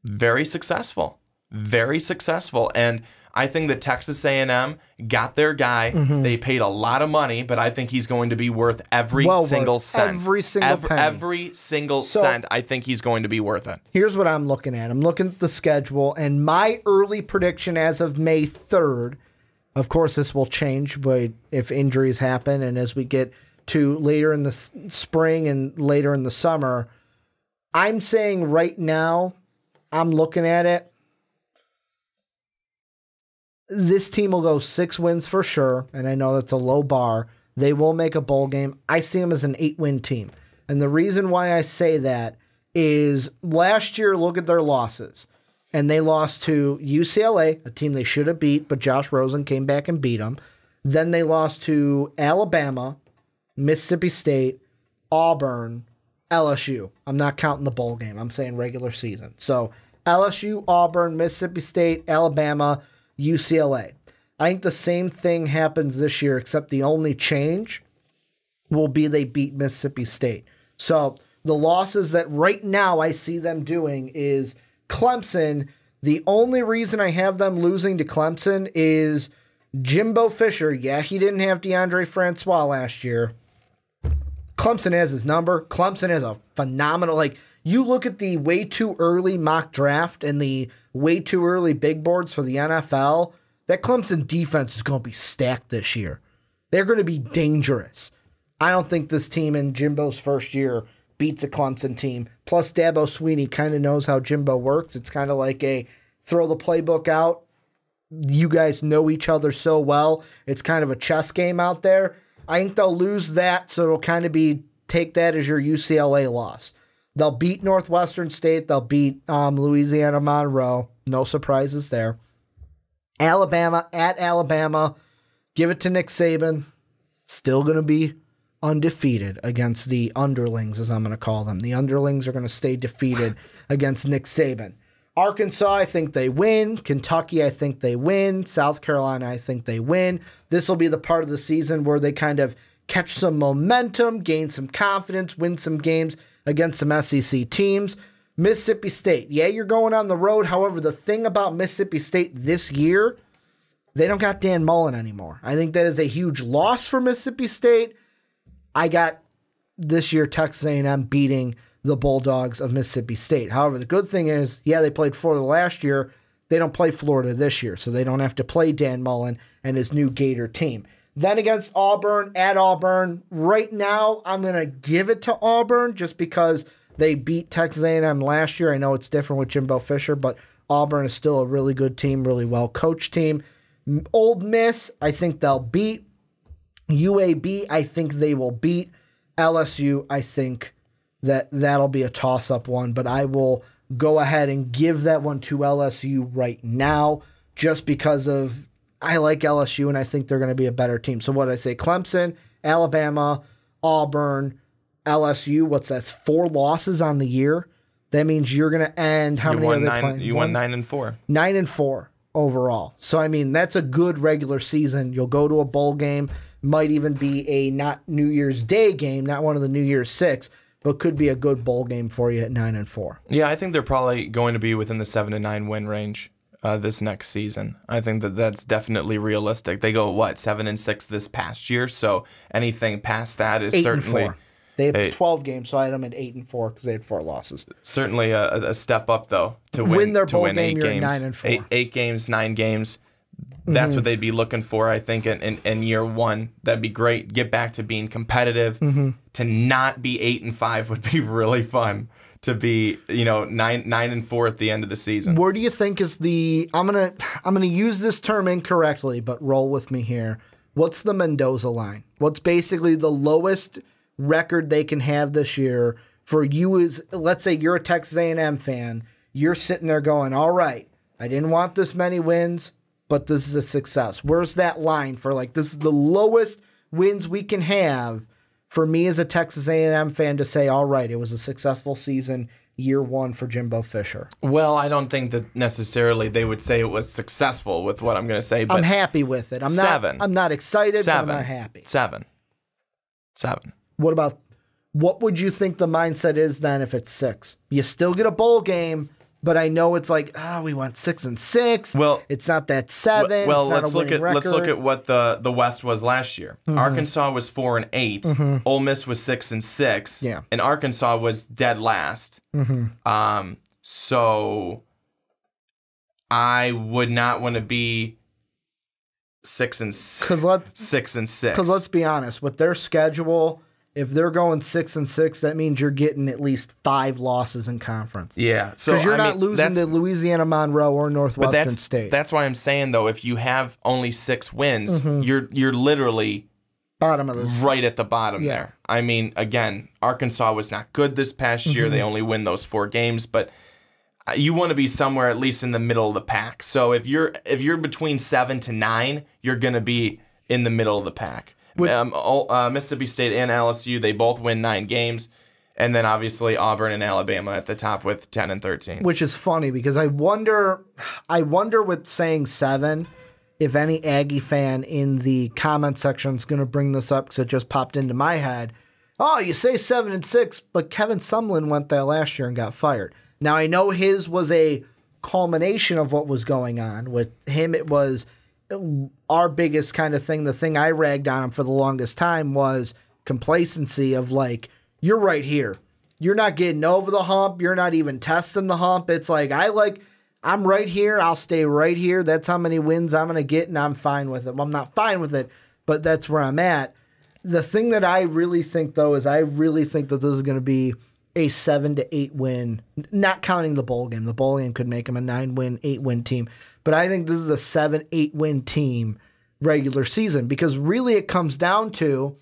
very successful. Very successful. And I think that Texas A&M got their guy. They paid a lot of money, but I think he's going to be worth every single cent. Every single penny. Every single cent, I think he's going to be worth it. Here's what I'm looking at. I'm looking at the schedule, and my early prediction as of May 3rd, of course this will change but if injuries happen and as we get to later in the spring and later in the summer, I'm saying right now, I'm looking at it, this team will go 6 wins for sure, and I know that's a low bar. They will make a bowl game. I see them as an 8-win team. And the reason why I say that is last year, look at their losses. And they lost to UCLA, a team they should have beat, but Josh Rosen came back and beat them. Then they lost to Alabama, Mississippi State, Auburn, LSU. I'm not counting the bowl game. I'm saying regular season. So LSU, Auburn, Mississippi State, Alabama, UCLA. I think the same thing happens this year, except the only change will be they beat Mississippi State. So the losses that right now I see them doing is Clemson. The only reason I have them losing to Clemson is Jimbo Fisher. Yeah, he didn't have DeAndre Francois last year. Clemson has his number. Clemson is a phenomenal, you look at the way too early mock draft and the way too early big boards for the NFL, that Clemson defense is going to be stacked this year. They're going to be dangerous. I don't think this team in Jimbo's first year beats a Clemson team. Plus, Dabo Swinney kind of knows how Jimbo works. It's kind of like a throw the playbook out. You guys know each other so well. It's kind of a chess game out there. I think they'll lose that, so it'll kind of be take that as your UCLA loss. They'll beat Northwestern State. They'll beat Louisiana Monroe. No surprises there. Alabama at Alabama. Give it to Nick Saban. Still going to be undefeated against the underlings, as I'm going to call them. The underlings are going to stay defeated against Nick Saban. Arkansas, I think they win. Kentucky, I think they win. South Carolina, I think they win. This will be the part of the season where they kind of catch some momentum, gain some confidence, win some games against some SEC teams. Mississippi State, yeah, you're going on the road. However, the thing about Mississippi State this year, they don't got Dan Mullen anymore. I think that is a huge loss for Mississippi State. I got this year Texas A&M beating the Bulldogs of Mississippi State. However, the good thing is, yeah, they played Florida last year. They don't play Florida this year, so they don't have to play Dan Mullen and his new Gator team. Then against Auburn, at Auburn, right now I'm going to give it to Auburn just because they beat Texas A&M last year. I know it's different with Jimbo Fisher, but Auburn is still a really good team, really well-coached team. Ole Miss, I think they'll beat. UAB, I think they will beat. LSU, I think that'll be a toss-up one, but I will go ahead and give that one to LSU right now just because of I like LSU, and I think they're going to be a better team. So what did I say? Clemson, Alabama, Auburn, LSU. What's that? 4 losses on the year. That means you're going to end how many are they playing? You won 9-4. 9-4 overall. So, I mean, that's a good regular season. You'll go to a bowl game. Might even be a not New Year's Day game, not one of the New Year's 6, but could be a good bowl game for you at 9-4. Yeah, I think they're probably going to be within the 7-9 win range this next season. I think that's definitely realistic. They go, 7-6 this past year, so anything past that is 8-4. Certainly... They had 12 games, so I had them at 8-4 because they had 4 losses. Certainly a step up, though, to win their bowl game, 8 you're games. 9-4. 8 games, 9 games. That's what they'd be looking for, I think, in year one. That'd be great. Get back to being competitive. To not be 8-5 would be really fun. To be, 9-4 at the end of the season. Where do you think is the? I'm gonna use this term incorrectly, but roll with me here. What's the Mendoza line? What's basically the lowest record they can have this year for you? Is, let's say you're a Texas A&M fan. You're sitting there going, all right, I didn't want this many wins, but this is a success. Where's that line for, like, this is the lowest wins we can have for me as a Texas A&M fan to say, all right, it was a successful season, year one for Jimbo Fisher? Well, I don't think that necessarily they would say it was successful with what I'm going to say. But I'm happy with it. I'm 7. I'm not excited, 7. but I'm not happy. 7. What would you think the mindset is then if it's 6? You still get a bowl game, but I know it's like, we went 6-6. Well, it's not that 7. Well, it's not let's look at what the West was last year. Arkansas was 4-8. Ole Miss was 6-6. Yeah. And Arkansas was dead last. So I would not want to be 6-6. 6-6. Because let's be honest, with their schedule, if they're going 6-6, that means you're getting at least 5 losses in conference. Yeah, so because you're not losing to Louisiana Monroe or Northwestern State. That's why I'm saying though, if you have only 6 wins, you're literally bottom of the right at the bottom there. I mean, again, Arkansas was not good this past year. They only win those 4 games, but you want to be somewhere at least in the middle of the pack. So if you're between 7 to 9, you're going to be in the middle of the pack. Mississippi State and LSU, they both win 9 games. And then obviously Auburn and Alabama at the top with 10 and 13. Which is funny because I wonder with saying 7, if any Aggie fan in the comment section is going to bring this up because it just popped into my head. Oh, you say 7-6, but Kevin Sumlin went there last year and got fired. Now, I know his was a culmination of what was going on. With him, it was our biggest kind of thing. The thing I ragged on him for the longest time was complacency of, like, you're right here. You're not getting over the hump. You're not even testing the hump. It's like, I'm right here. I'll stay right here. That's how many wins I'm going to get, and I'm fine with it. Well, I'm not fine with it, but that's where I'm at. The thing that I really think, though, is I really think that this is going to be a 7 to 8 win, not counting the bowl game. The bowl game could make them a 9-win, 8-win team. But I think this is a 7-8 win team regular season because really it comes down to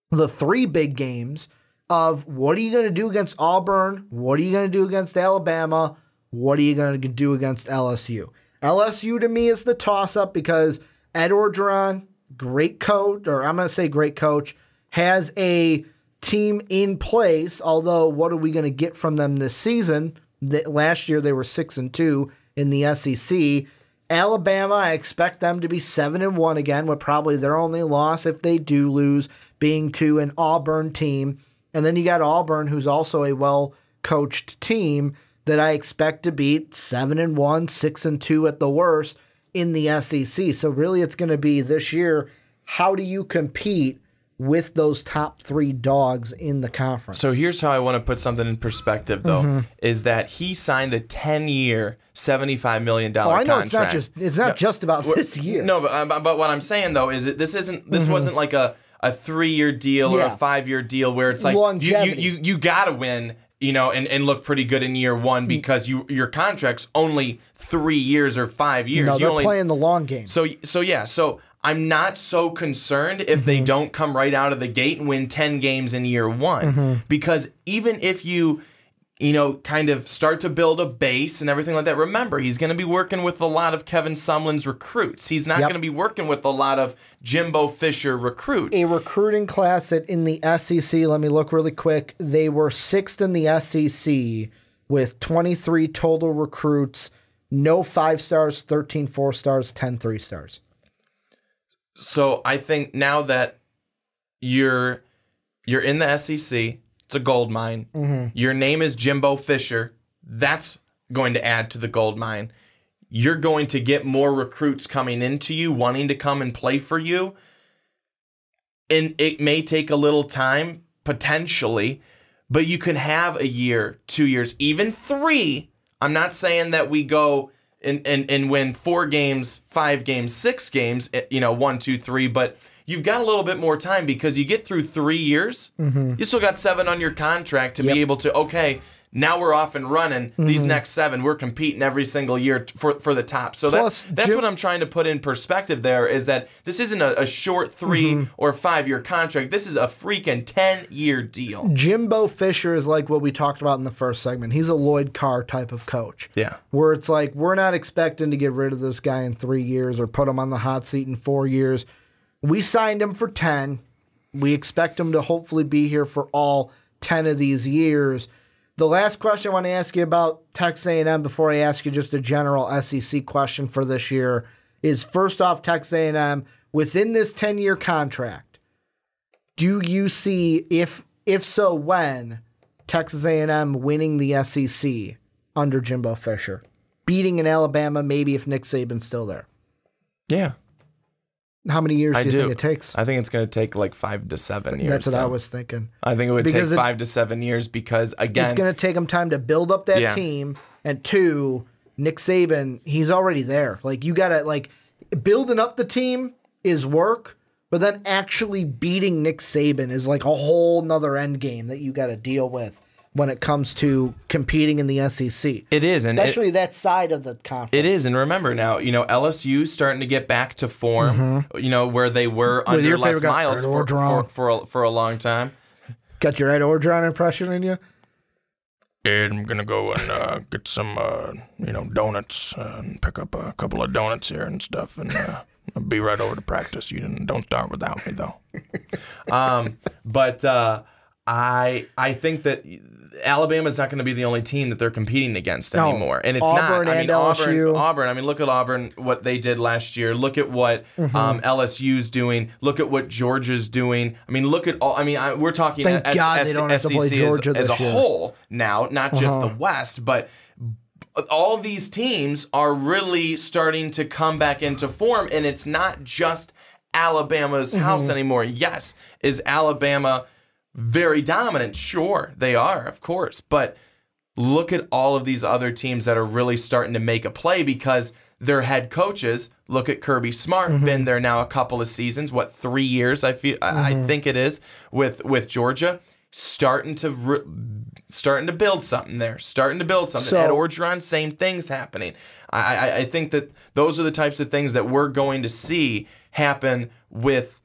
the 3 big games of what are you going to do against Auburn? What are you going to do against Alabama? What are you going to do against LSU? LSU to me is the toss-up because Ed Orgeron, great coach, or I'm going to say great coach, has a team in place, although what are we going to get from them this season? Last year they were 6-2 in the SEC. Alabama, I expect them to be 7-1 again, with probably their only loss if they do lose being to an Auburn team. And then you got Auburn, who's also a well-coached team that I expect to beat 7-1, 6-2 at the worst in the SEC. So really it's going to be this year, how do you compete with those top 3 dogs in the conference? So here's how I want to put something in perspective, though, is that he signed a 10-year, $75 million contract. I know it's not just about this year. No, but what I'm saying, though, is that this wasn't like a 3-year deal or a 5-year deal where it's like you got to win, and look pretty good in year one because your contract's only 3 years or 5 years. No, they're playing the long game. So I'm not so concerned if they don't come right out of the gate and win 10 games in year one. Because even if you kind of start to build a base and everything like that, remember, he's going to be working with a lot of Kevin Sumlin's recruits. He's not going to be working with a lot of Jimbo Fisher recruits. A recruiting class that in the SEC, let me look really quick, they were 6th in the SEC with 23 total recruits, no 5 stars, 13 4 stars, 10 3 stars. So I think now that you're in the SEC, it's a gold mine. Your name is Jimbo Fisher. That's going to add to the gold mine. You're going to get more recruits coming into you, wanting to come and play for you. And it may take a little time, potentially, but you can have a year, 2 years, even 3. I'm not saying that we go and win 4 games, 5 games, 6 games, 1, 2, 3, but you've got a little bit more time because you get through 3 years. You still got 7 on your contract to be able to, okay, now we're off and running. These next 7, we're competing every single year for the top. So that's what I'm trying to put in perspective there, is that this isn't a short 3 or 5-year contract. This is a freaking 10-year deal. Jimbo Fisher is like what we talked about in the first segment. He's a Lloyd Carr type of coach. Yeah. Where it's like, we're not expecting to get rid of this guy in 3 years or put him on the hot seat in 4 years. We signed him for 10. We expect him to hopefully be here for all 10 of these years. The last question I want to ask you about Texas A&M before I ask you just a general SEC question for this year is, first off, Texas A&M, within this 10-year contract, do you see, if so, when, Texas A&M winning the SEC under Jimbo Fisher? Beating in Alabama, maybe if Nick Saban's still there. Yeah. How many years do you think it takes? I think it's going to take like 5 to 7 years. That's what I was thinking. I think it would take 5 to 7 years because, again, it's going to take them time to build up that team. And 2, Nick Saban, he's already there. Like, you got to, like, building up the team is work, but then actually beating Nick Saban is like a whole nother end game that you got to deal with when it comes to competing in the SEC. It is. Especially that side of the conference. It is. And remember now, LSU's starting to get back to form, where they were under Les Miles for a long time. Got your Ed Orgeron impression in you? And I'm going to go and get some, donuts and pick up a couple of donuts here and stuff. And I'll be right over to practice. You don't start without me, though. But I think that Alabama's not going to be the only team that they're competing against anymore. And it's Auburn not. And LSU. Auburn. I mean, look at Auburn, what they did last year. Look at what LSU's doing. Look at what Georgia's doing. I mean, look at all. I mean, we're talking Thank God they don't have to play Georgia as a this year. whole now, not just the West, but all these teams are really starting to come back into form, and it's not just Alabama's house anymore. Yes, is Alabama very dominant? Sure, they are, of course. But look at all of these other teams that are really starting to make a play because their head coaches, look at Kirby Smart, been there now a couple of seasons, 3 years, I think it is, with Georgia, starting to build something there, So, at Orgeron, same things happening. I think that those are the types of things that we're going to see happen with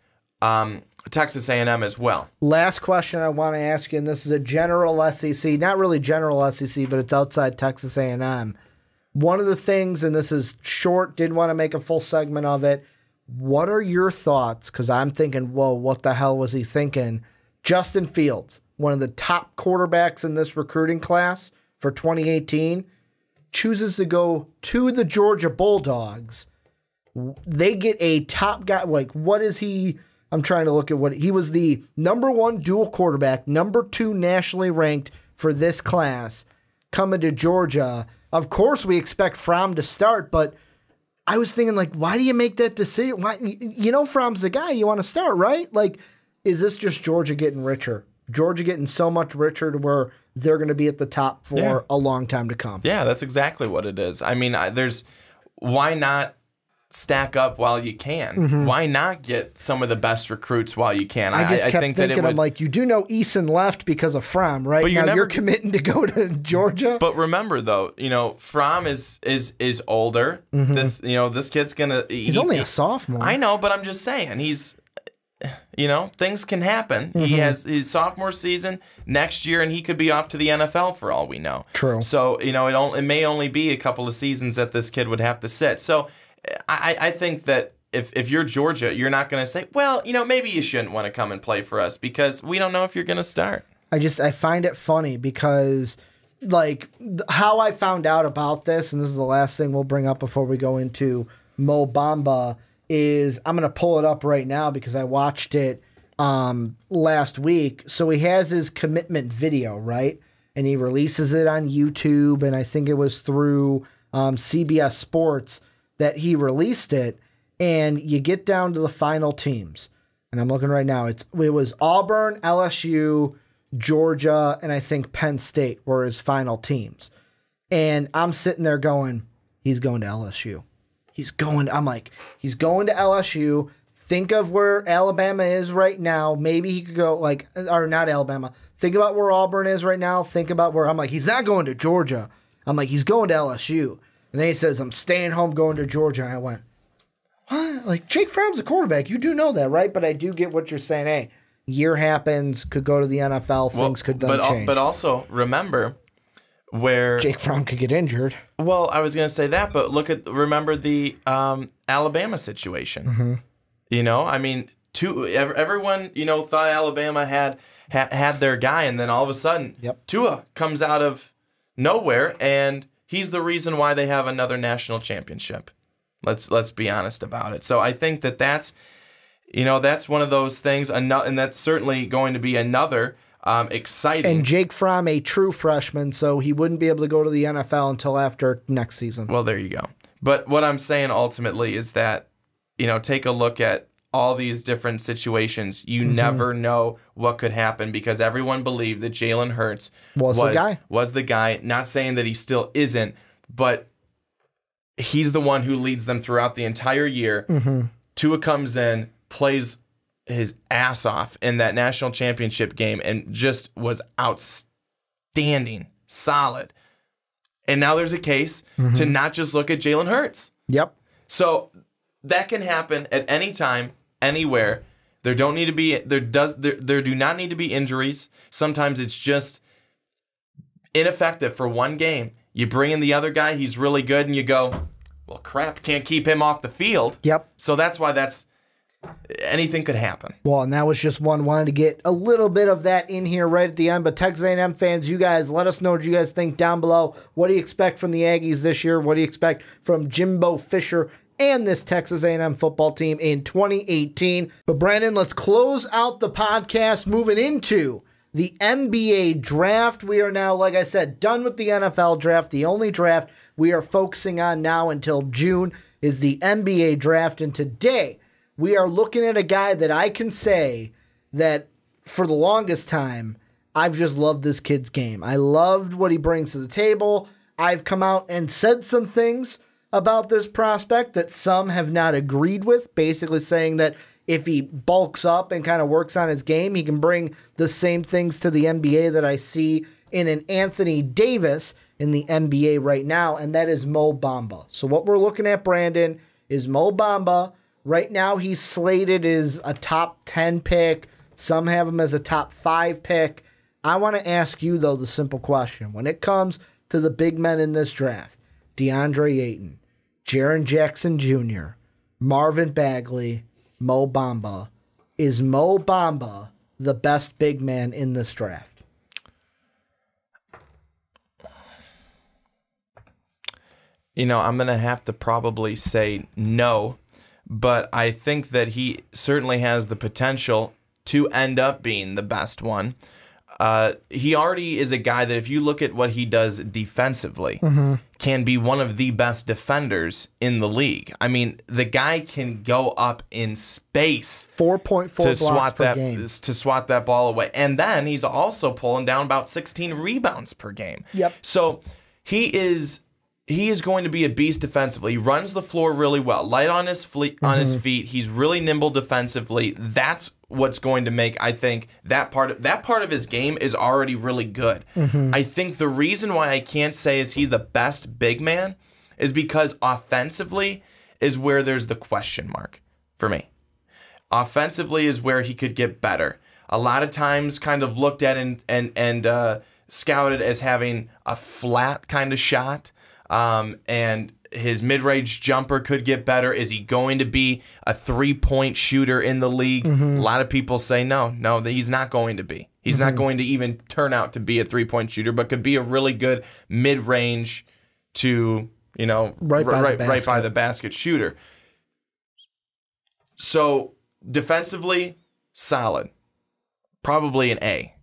Texas A&M as well. Last question I want to ask you, and this is a general SEC, not really general SEC, but it's outside Texas A&M. One of the things, and this is short, didn't want to make a full segment of it, what are your thoughts? Because I'm thinking, whoa, what the hell was he thinking? Justin Fields, one of the top quarterbacks in this recruiting class for 2018, chooses to go to the Georgia Bulldogs. They get a top guy. Like, what is he? I'm trying to look at what he was, the #1 dual quarterback, #2 nationally ranked for this class, coming to Georgia. Of course, we expect Fromm to start, but I was thinking, like, why do you make that decision? Why, Fromm's the guy you want to start, right? Like, is this just Georgia getting richer? Georgia getting so much richer to where they're going to be at the top for a long time to come. Yeah, that's exactly what it is. I mean, why not stack up while you can? Why not get some of the best recruits while you can? I just kept thinking, I'm like, you do know Eason left because of Fromm, right? But you're committing to go to Georgia. But remember, though, Fromm is older. This kid's gonna. He's only a sophomore. I know, but I'm just saying things can happen. He has his sophomore season next year, and he could be off to the NFL for all we know. True. So it may only be a couple of seasons that this kid would have to sit. So I think that if you're Georgia, you're not going to say, well, maybe you shouldn't want to come and play for us because we don't know if you're going to start. I find it funny because, like, how I found out about this, and this is the last thing we'll bring up before we go into Mo Bamba, is I'm going to pull it up right now because I watched it last week. So he has his commitment video, right? And he releases it on YouTube, and I think it was through CBS Sports that he released it, and you get down to the final teams. And I'm looking right now. It was Auburn, LSU, Georgia, and I think Penn State were his final teams. And I'm sitting there going, he's going to LSU. I'm like, he's going to LSU. Think of where Alabama is right now. Maybe he could go or not Alabama. Think about where Auburn is right now. Think about where I'm like, he's not going to Georgia. I'm like, he's going to LSU. And then he says, I'm staying home going to Georgia. And I went, what? Like, Jake Fromm's a quarterback. You do know that, right? But I do get what you're saying. Hey, year happens, could go to the NFL, things could change. But also, remember where Jake Fromm could get injured. Well, I was going to say that, but remember the Alabama situation. Mm-hmm. You know, I mean, everyone, thought Alabama had their guy, and then all of a sudden, Tua comes out of nowhere, and he's the reason why they have another national championship. Let's be honest about it. So I think that's one of those things, and that's certainly going to be another exciting. And Jake Fromm, a true freshman, so he wouldn't be able to go to the NFL until after next season. Well, there you go. But what I'm saying ultimately is that, take a look at all these different situations. You never know what could happen because everyone believed that Jalen Hurts was the guy. Not saying that he still isn't, but he's the one who leads them throughout the entire year. Mm-hmm. Tua comes in, plays his ass off in that national championship game, and just was outstanding, solid. And now there's a case to not just look at Jalen Hurts. Yep. So that can happen at any time, anywhere. There do not need to be injuries. Sometimes it's just ineffective for one game. You bring in the other guy, he's really good, and you go, well, crap, can't keep him off the field. Yep. So that's why anything could happen. Well, and that was just one. Wanted to get a little bit of that in here right at the end. But Texas A&M fans, you guys, let us know what you guys think down below. What do you expect from the Aggies this year? What do you expect from Jimbo Fisher and this Texas A&M football team in 2018? But Brandon, let's close out the podcast moving into the NBA draft. We are now, like I said, done with the NFL draft. The only draft we are focusing on now until June is the NBA draft. And today we are looking at a guy that I can say that for the longest time, I've just loved this kid's game. I loved what he brings to the table. I've come out and said some things about this prospect that some have not agreed with, basically saying that if he bulks up and kind of works on his game, he can bring the same things to the NBA that I see in an Anthony Davis in the NBA right now, and that is Mo Bamba. So what we're looking at, Brandon, is Mo Bamba. Right now he's slated as a top 10 pick. Some have him as a top 5 pick. I want to ask you, though, the simple question. When it comes to the big men in this draft, DeAndre Ayton, Jaren Jackson Jr., Marvin Bagley, Mo Bamba, is Mo Bamba the best big man in this draft? I'm going to have to probably say no, but I think that he certainly has the potential to end up being the best one. He already is a guy that if you look at what he does defensively, can be one of the best defenders in the league. I mean, the guy can go up in space 4.4 blocks per game to swat that ball away. And then he's also pulling down about 16 rebounds per game. Yep. So he is going to be a beast defensively. He runs the floor really well, light on his feet. He's really nimble defensively. That's what's going to make, I think, that part of his game is already really good. I think the reason why I can't say is he the best big man is because offensively is where there's the question mark for me. Offensively is where he could get better. A lot of times kind of looked at and scouted as having a flat kind of shot. And his mid-range jumper could get better. Is he going to be a three-point shooter in the league? A lot of people say no, he's not going to be. He's not going to even turn out to be a three-point shooter, but could be a really good mid-range to, right by the basket shooter. So defensively, solid. Probably an A.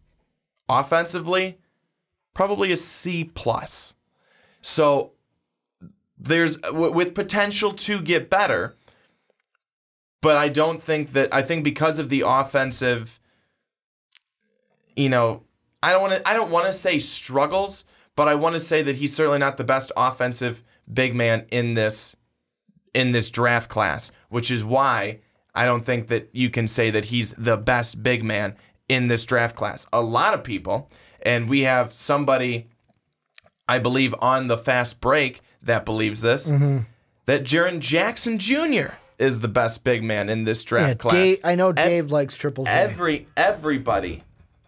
Offensively, probably a C+. So there's with potential to get better, but I think because of the offensive, I don't want to say struggles, but I want to say that he's certainly not the best offensive big man in this draft class, which is why I don't think that you can say that he's the best big man in this draft class. A lot of people, and we have somebody, I believe, on the fast break that believes this, that Jaren Jackson Jr. is the best big man in this draft class. I know Dave likes Triple J.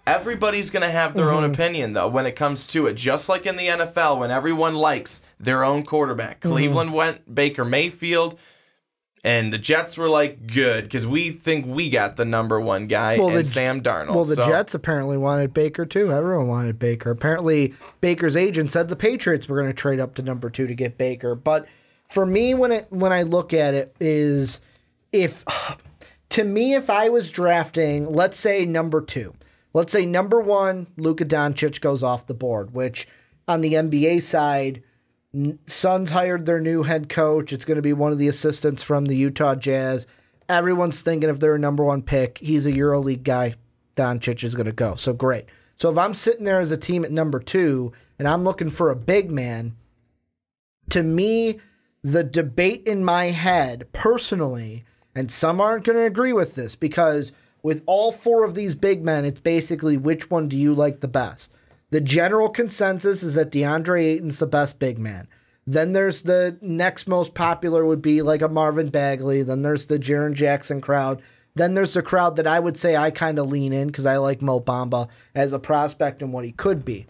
Everybody's going to have their own opinion, though, when it comes to it. Just like in the NFL, when everyone likes their own quarterback. Cleveland went Baker Mayfield, and the Jets were like, good, because we think we got the number one guy in Sam Darnold. Well, the Jets apparently wanted Baker, too. Everyone wanted Baker. Apparently, Baker's agent said the Patriots were going to trade up to number 2 to get Baker. But for me, when I look at it, is if I was drafting, let's say number 2, let's say number 1, Luka Doncic goes off the board, which on the NBA side, Suns hired their new head coach. It's going to be one of the assistants from the Utah Jazz. Everyone's thinking if they're a number 1 pick, he's a EuroLeague guy, Doncic is going to go. So great. So if I'm sitting there as a team at number 2 and I'm looking for a big man, to me, the debate in my head personally, and some aren't going to agree with this, because with all 4 of these big men, it's basically which one do you like the best. The general consensus is that DeAndre Ayton's the best big man. Then there's the next most popular would be like a Marvin Bagley. Then there's the Jaren Jackson crowd. Then there's the crowd that I would say I kind of lean in because I like Mo Bamba as a prospect and what he could be.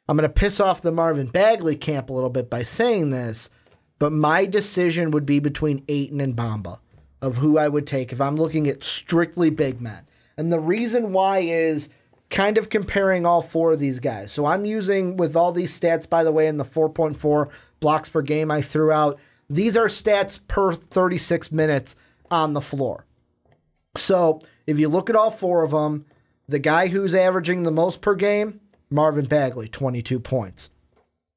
I'm going to piss off the Marvin Bagley camp a little bit by saying this, but my decision would be between Ayton and Bamba of who I would take if I'm looking at strictly big men. And the reason why is kind of comparing all 4 of these guys. So I'm using, with all these stats, by the way, in the 4.4 blocks per game I threw out, these are stats per 36 minutes on the floor. So if you look at all 4 of them, the guy who's averaging the most per game, Marvin Bagley, 22 points.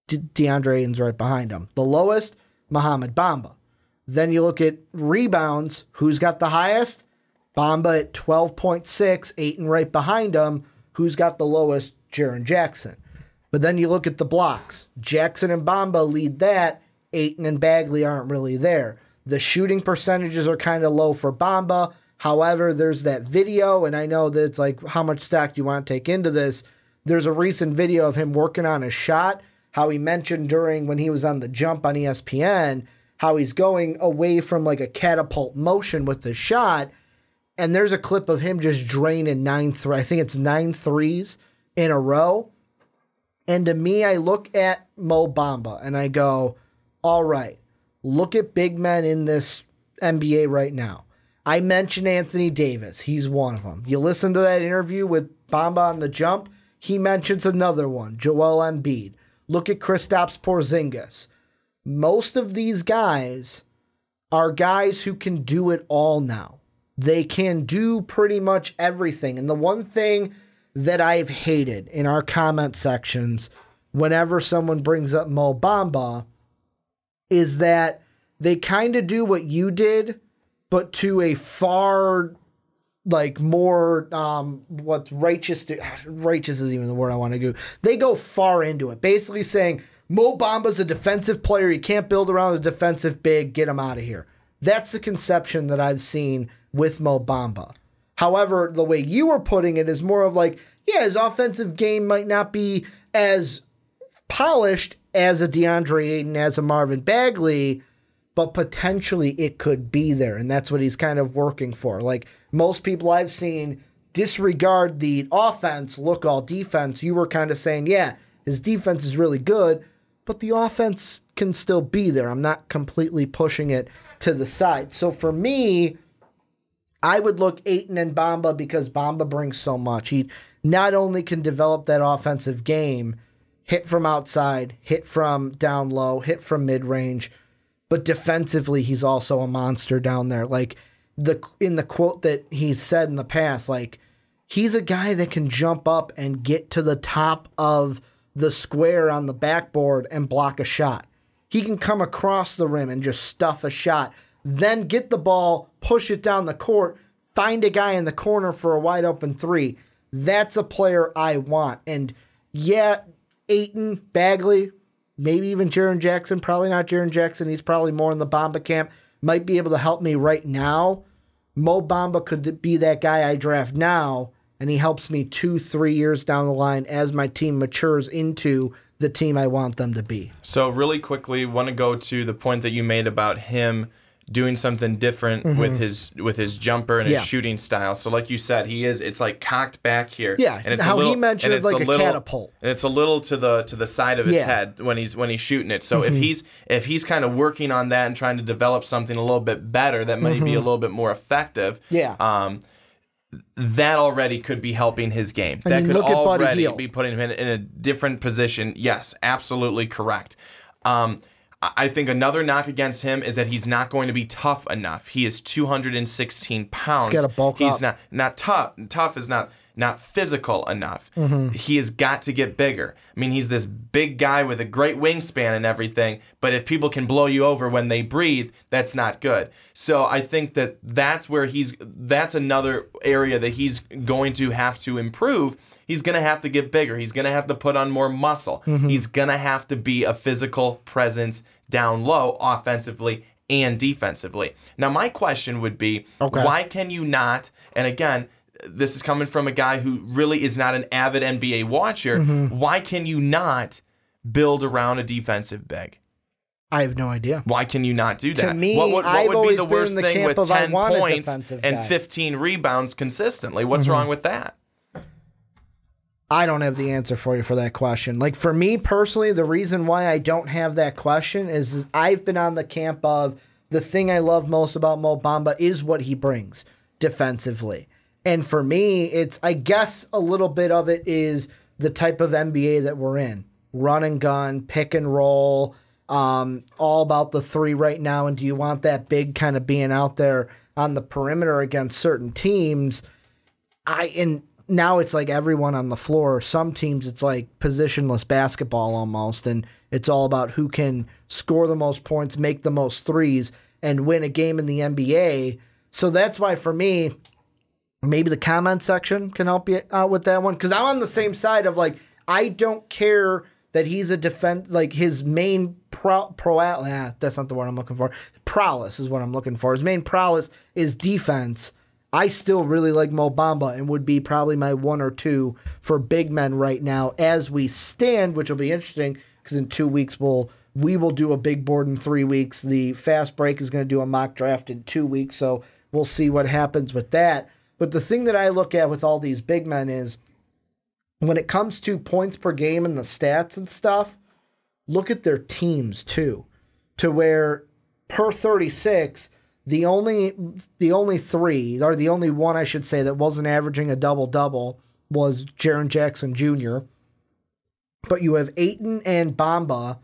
DeAndre Ayton's right behind him. The lowest, Mohamed Bamba. Then you look at rebounds, who's got the highest? Bamba at 12.6, Ayton right behind him. Who's got the lowest? Jaren Jackson. But then you look at the blocks. Jackson and Bamba lead that. Ayton and Bagley aren't really there. The shooting percentages are kind of low for Bamba. However, there's that video, and I know that it's like, how much stock do you want to take into this? There's a recent video of him working on his shot, how he mentioned during when he was on The Jump on ESPN, how he's going away from like a catapult motion with the shot. And there's a clip of him just draining 9 threes in a row. And to me, I look at Mo Bamba and I go, all right, look at big men in this NBA right now. I mentioned Anthony Davis. He's one of them. You listen to that interview with Bamba on The Jump, he mentions another one, Joel Embiid. Look at Kristaps Porzingis. Most of these guys are guys who can do it all now. They can do pretty much everything. And the one thing that I've hated in our comment sections whenever someone brings up Mo Bamba is that they kind of do what you did, but to a far, like, more, what's righteous isn't even the word I want to do. They go far into it, basically saying, Mo Bamba's a defensive player. He can't build around a defensive big. Get him out of here. That's the conception that I've seen with Mo Bamba. However, the way you were putting it is more of like, yeah, his offensive game might not be as polished as a DeAndre Ayton, as a Marvin Bagley, but potentially it could be there, and that's what he's kind of working for. Like, most people I've seen disregard the offense, look all defense. You were kind of saying, yeah, his defense is really good, but the offense can still be there. I'm not completely pushing it to the side. So for me, I would look Ayton and Bamba because Bamba brings so much. He not only can develop that offensive game, hit from outside, hit from down low, hit from mid-range, but defensively he's also a monster down there. Like, in the quote that he's said in the past, like, he's a guy that can jump up and get to the top of the square on the backboard and block a shot. He can come across the rim and just stuff a shot, then get the ball, push it down the court, find a guy in the corner for a wide open three. That's a player I want. And yeah, Ayton, Bagley, maybe even Jaren Jackson, probably not Jaren Jackson. He's probably more in the Bamba camp, might be able to help me right now. Mo Bamba could be that guy I draft now, and he helps me 2-3 years down the line as my team matures into the team I want them to be. So really quickly, want to go to the point that you made about him doing something different with his jumper and his shooting style. So like you said, it's like cocked back here. Yeah, and it's how a little, he mentioned it like a catapult. And it's a little to the side of his head when he's shooting it. So if he's kind of working on that and trying to develop something a little bit better that might be a little bit more effective. Yeah. That already could be helping his game. I mean, that could already Buddy be putting him in a different position. Yes, absolutely correct. I think another knock against him is that he's not going to be tough enough. He is 216 pounds. He's got to bulk He's up. not tough. Tough is not physical enough. He has got to get bigger. I mean, he's this big guy with a great wingspan and everything, but if people can blow you over when they breathe, that's not good. So I think that's another area that he's going to have to improve. He's going to have to get bigger. He's going to have to put on more muscle. He's going to have to be a physical presence down low offensively and defensively. Now, my question would be, why can you not, and again, this is coming from a guy who really is not an avid NBA watcher, why can you not build around a defensive big? I have no idea. Why can you not do that? To me, what I've would be always the been worst in the thing camp with of I 10 want a points defensive and guy. 15 rebounds consistently? What's wrong with that? I don't have the answer for you for that question. Like, for me personally, the reason why I don't have that question is I've been on the camp of the thing I love most about Mo Bamba is what he brings defensively. And for me, it's, I guess a little bit of it is the type of NBA that we're in. Run and gun, pick and roll, all about the three right now. And do you want that big kind of being out there on the perimeter against certain teams? And now it's like everyone on the floor. Some teams, it's like positionless basketball almost, and it's all about who can score the most points, make the most threes, and win a game in the NBA. So that's why, for me, maybe the comment section can help you out with that one, because I'm on the same side of, like, I don't care that he's a defense, like, his main that's not the word I'm looking for. Prowess is what I'm looking for. His main prowess is defense. I still really like Mo Bamba and would be probably my 1 or 2 for big men right now as we stand, which will be interesting because in 2 weeks we will do a big board in 3 weeks. The Fast Break is going to do a mock draft in 2 weeks, so we'll see what happens with that. But the thing that I look at with all these big men is when it comes to points per game and the stats and stuff, look at their teams too, to where per 36, the only three, or the only one I should say, that wasn't averaging a double-double was Jaren Jackson Jr. But you have Ayton and Bamba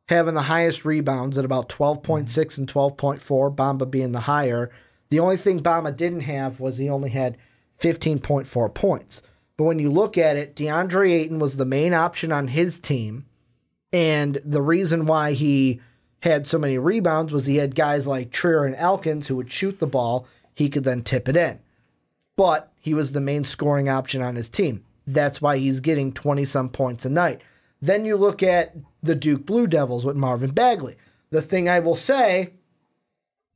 having the highest rebounds at about 12.6 and 12.4, Bamba being the higher. The only thing Bamba didn't have was he only had 15.4 points. But when you look at it, DeAndre Ayton was the main option on his team, and the reason why he had so many rebounds was he had guys like Trier and Elkins who would shoot the ball. He could then tip it in. But he was the main scoring option on his team. That's why he's getting 20-some points a night. Then you look at the Duke Blue Devils with Marvin Bagley. The thing I will say,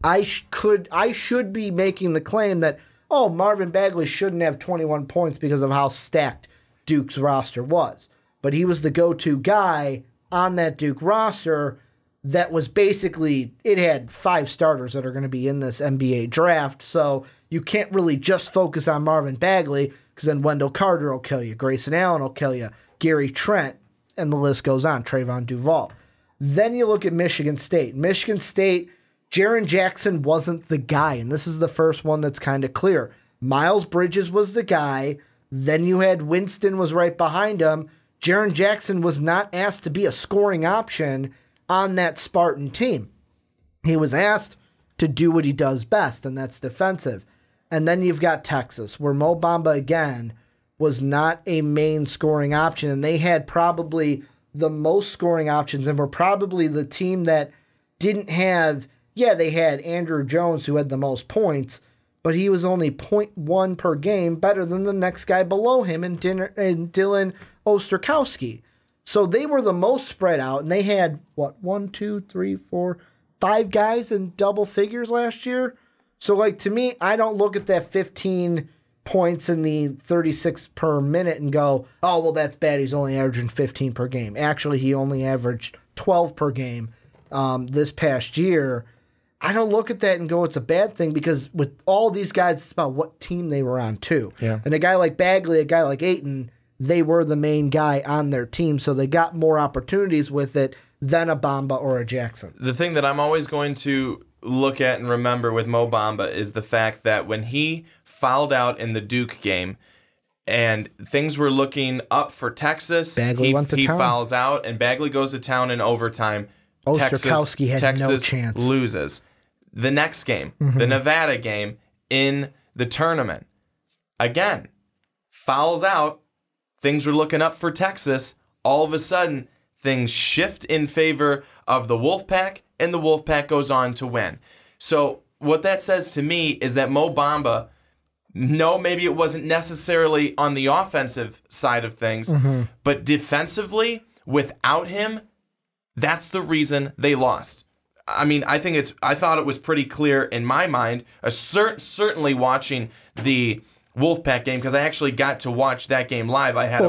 I should be making the claim that, oh, Marvin Bagley shouldn't have 21 points because of how stacked Duke's roster was. But he was the go-to guy on that Duke roster that was basically, it had 5 starters that are going to be in this NBA draft, so you can't really just focus on Marvin Bagley, because then Wendell Carter will kill you, Grayson Allen will kill you, Gary Trent, and the list goes on, Trayvon Duval. Then you look at Michigan State. Michigan State, Jaren Jackson wasn't the guy, and this is the first one that's kind of clear. Miles Bridges was the guy, then you had Winston was right behind him. Jaren Jackson was not asked to be a scoring option on that Spartan team. He was asked to do what he does best, and that's defensive. And then you've got Texas, where Mo Bamba, again, was not a main scoring option, and they had probably the most scoring options and were probably the team that didn't have, they had Andrew Jones, who had the most points, but he was only 0.1 per game better than the next guy below him in Dylan Ostrowski. So they were the most spread out, and they had, 1, 2, 3, 4, 5 guys in double figures last year. So, like, to me, I don't look at that 15 points in the 36 per minute and go, oh, well, that's bad. He's only averaging 15 per game. Actually, he only averaged 12 per game this past year. I don't look at that and go, it's a bad thing, because with all these guys, it's about what team they were on, too. Yeah. And a guy like Bagley, a guy like Ayton, they were the main guy on their team, so they got more opportunities with it than a Bamba or a Jackson. The thing that I'm always going to look at and remember with Mo Bamba is the fact that when he fouled out in the Duke game and things were looking up for Texas, Bagley went to he town. fouls out, and Bagley goes to town in overtime. Ostrowski had Texas no chance. Loses. The next game, the Nevada game in the tournament, again, fouls out. Things were looking up for Texas. All of a sudden, things shift in favor of the Wolfpack, and the Wolfpack goes on to win. So what that says to me is that Mo Bamba, no, maybe it wasn't necessarily on the offensive side of things, but defensively, without him, that's the reason they lost. I mean, I thought it was pretty clear in my mind, certainly watching the Wolfpack game, because I actually got to watch that game live. I had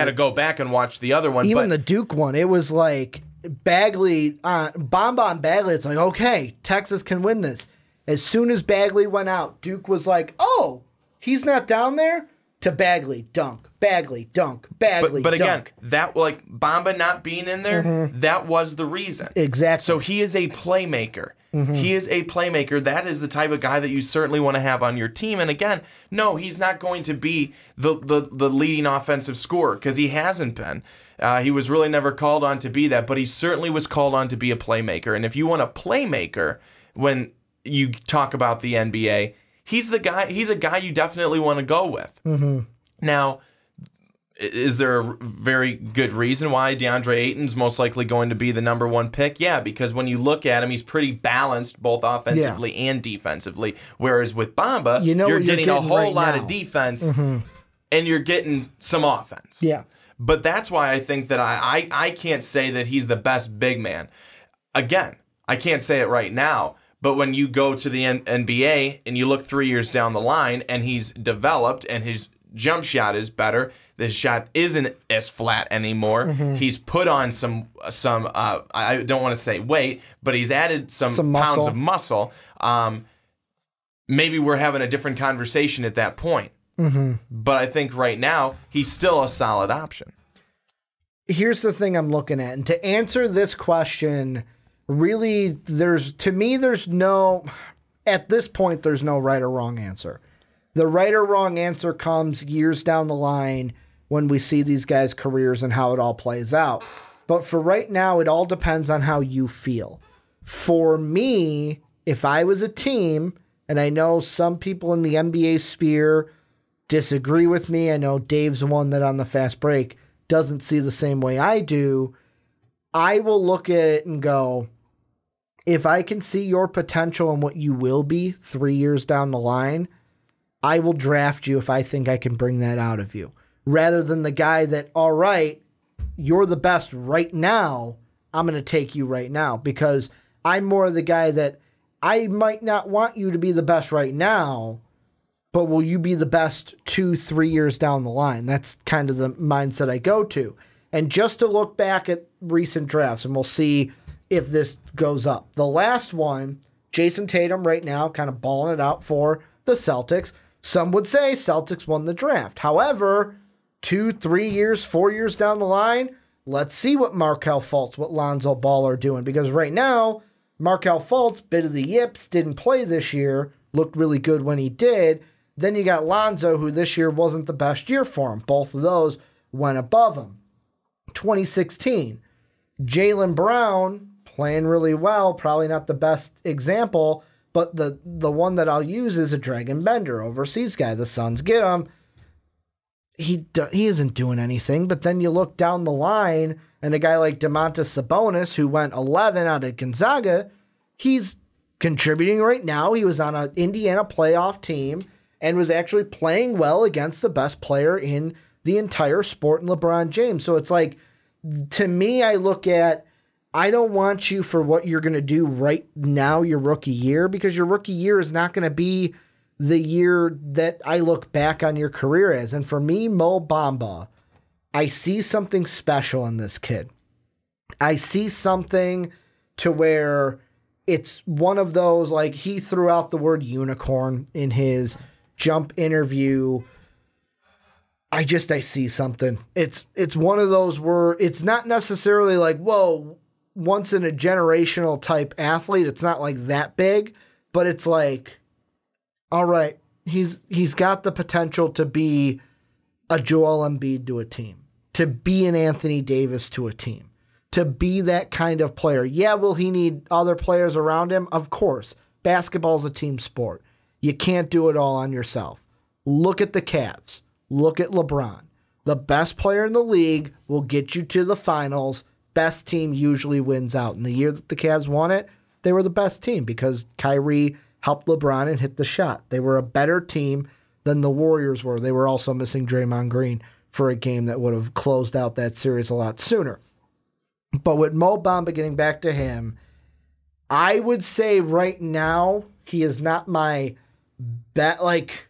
to go back and watch the other one. Even the Duke one, it was like Bagley, Bamba on Bagley. It's like, okay, Texas can win this. As soon as Bagley went out, Duke was like, oh, he's not down there? To Bagley, dunk, Bagley, dunk, Bagley, but again, dunk. that, like, Bamba not being in there, that was the reason. Exactly. So he is a playmaker. He is a playmaker. That is the type of guy that you certainly want to have on your team. And again, no, he's not going to be the leading offensive scorer, because he hasn't been. He was really never called on to be that, but he certainly was called on to be a playmaker. And if you want a playmaker, when you talk about the NBA, he's the guy. He's a guy you definitely want to go with. Now, is there a very good reason why DeAndre Ayton's most likely going to be the #1 pick? Yeah, because when you look at him, he's pretty balanced both offensively and defensively. Whereas with Bamba, you're getting a whole lot of defense, and you're getting some offense. Yeah. But that's why I think that I can't say that he's the best big man. Again, I can't say it right now. But when you go to the NBA and you look 3 years down the line and he's developed and his jump shot is better, the shot isn't as flat anymore. He's put on some I don't want to say weight, but he's added some pounds of muscle. Maybe we're having a different conversation at that point. But I think right now he's still a solid option. Here's the thing I'm looking at. And to answer this question, really, there's no, at this point, there's no right or wrong answer. The right or wrong answer comes years down the line when we see these guys' careers and how it all plays out. But for right now, it all depends on how you feel. For me, if I was a team, and I know some people in the NBA sphere disagree with me. I know Dave's one that on the fast break doesn't see the same way I do. I will look at it and go, if I can see your potential and what you will be 3 years down the line, I will draft you if I think I can bring that out of you. Rather than the guy that, all right, you're the best right now, I'm going to take you right now. Because I'm more the guy that I might not want you to be the best right now, but will you be the best 2-3 years down the line? That's kind of the mindset I go to. And just to look back at recent drafts, and we'll see if this goes up. The last one, Jason Tatum right now kind of balling it out for the Celtics. Some would say Celtics won the draft. However, 2-3 years, 4 years down the line, let's see what Markelle Fultz, what Lonzo Ball are doing. Because right now, Markelle Fultz, bit of the yips, didn't play this year, looked really good when he did. Then you got Lonzo, who this year wasn't the best year for him. Both of those went above him. 2016, Jaylen Brown playing really well, probably not the best example, but the one that I'll use is a Dragon Bender, overseas guy. The Suns get him. He isn't doing anything, but then you look down the line, and a guy like Domantas Sabonis, who went 11 out of Gonzaga, he's contributing right now. He was on an Indiana playoff team and was actually playing well against the best player in the entire sport in LeBron James. So it's like, to me, I look at, I don't want you for what you're going to do right now, your rookie year, because your rookie year is not going to be the year that I look back on your career as. And for me, Mo Bamba, I see something special in this kid. I see something to where it's one of those, like he threw out the word unicorn in his jump interview. I see something. It's one of those where it's not necessarily like, whoa, once in a generational type athlete. It's not like that big, but it's like, all right, he's got the potential to be a Joel Embiid to a team, to be an Anthony Davis to a team, to be that kind of player. Yeah, will he need other players around him? Of course. Basketball's a team sport. You can't do it all on yourself. Look at the Cavs. Look at LeBron. The best player in the league will get you to the finals. Best team usually wins out. And the year that the Cavs won it, they were the best team because Kyrie helped LeBron and hit the shot. They were a better team than the Warriors were. They were also missing Draymond Green for a game that would have closed out that series a lot sooner. But with Mo Bamba, getting back to him, I would say right now he is not my bet. Like,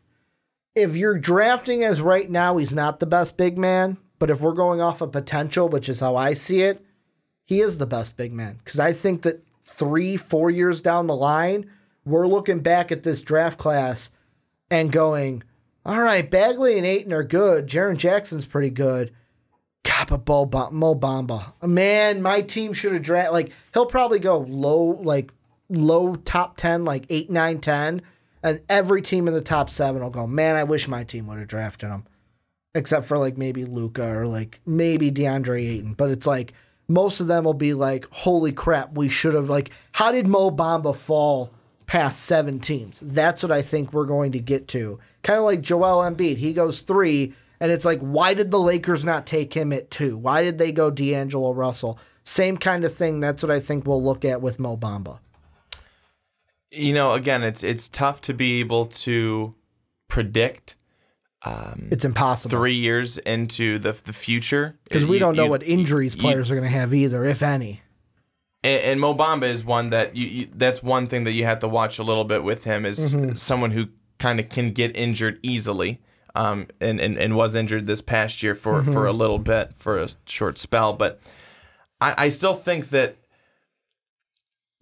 if you're drafting as right now, he's not the best big man. But if we're going off of potential, which is how I see it, he is the best big man. Because I think that 3-4 years down the line, we're looking back at this draft class and going, all right, Bagley and Ayton are good. Jaren Jackson's pretty good. God, but Mo Bamba. Man, my team should have drafted. Like, he'll probably go low top 10, like 8, 9, 10. And every team in the top 7 will go, man, I wish my team would have drafted him. Except for like maybe Luka or like maybe DeAndre Ayton. But it's like most of them will be like, holy crap, we should have, like, how did Mo Bamba fall past 7 teams? That's what I think we're going to get to. Kind of like Joel Embiid. He goes 3, and it's like, why did the Lakers not take him at 2? Why did they go D'Angelo Russell? Same kind of thing. That's what I think we'll look at with Mo Bamba. You know, again, it's tough to be able to predict. It's impossible. 3 years into the future. Because we don't know what injuries players are going to have either, if any. And Mo Bamba is one that that's one thing that you have to watch a little bit with him is someone who kind of can get injured easily, and was injured this past year for a little bit, for a short spell. But I still think that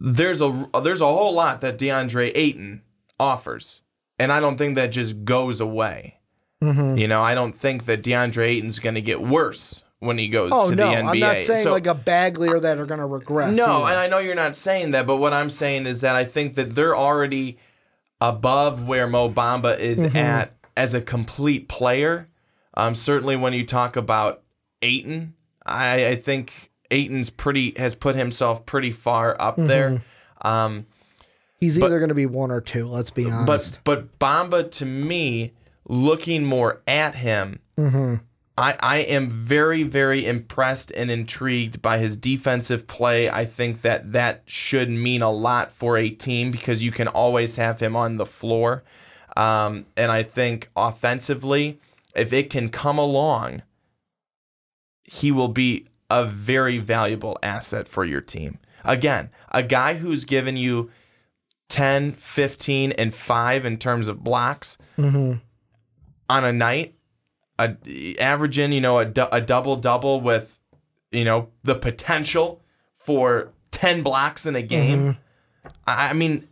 there's a whole lot that DeAndre Ayton offers, and I don't think that just goes away. You know, I don't think that DeAndre Ayton's going to get worse when he goes to the NBA. I'm not saying like a Bagley or that are going to regress. No, either. And I know you're not saying that, but what I'm saying is that I think that they're already above where Mo Bamba is at as a complete player. Certainly when you talk about Ayton, I think Ayton's has put himself pretty far up there. He's either going to be 1 or 2, let's be honest. But Bamba, to me, looking more at him, I am very, very impressed and intrigued by his defensive play. I think that should mean a lot for a team because you can always have him on the floor. And I think offensively, if it can come along, he will be a very valuable asset for your team. Again, a guy who's given you 10, 15, and 5 in terms of blocks on a night, averaging, a double-double with, the potential for 10 blocks in a game. I mean,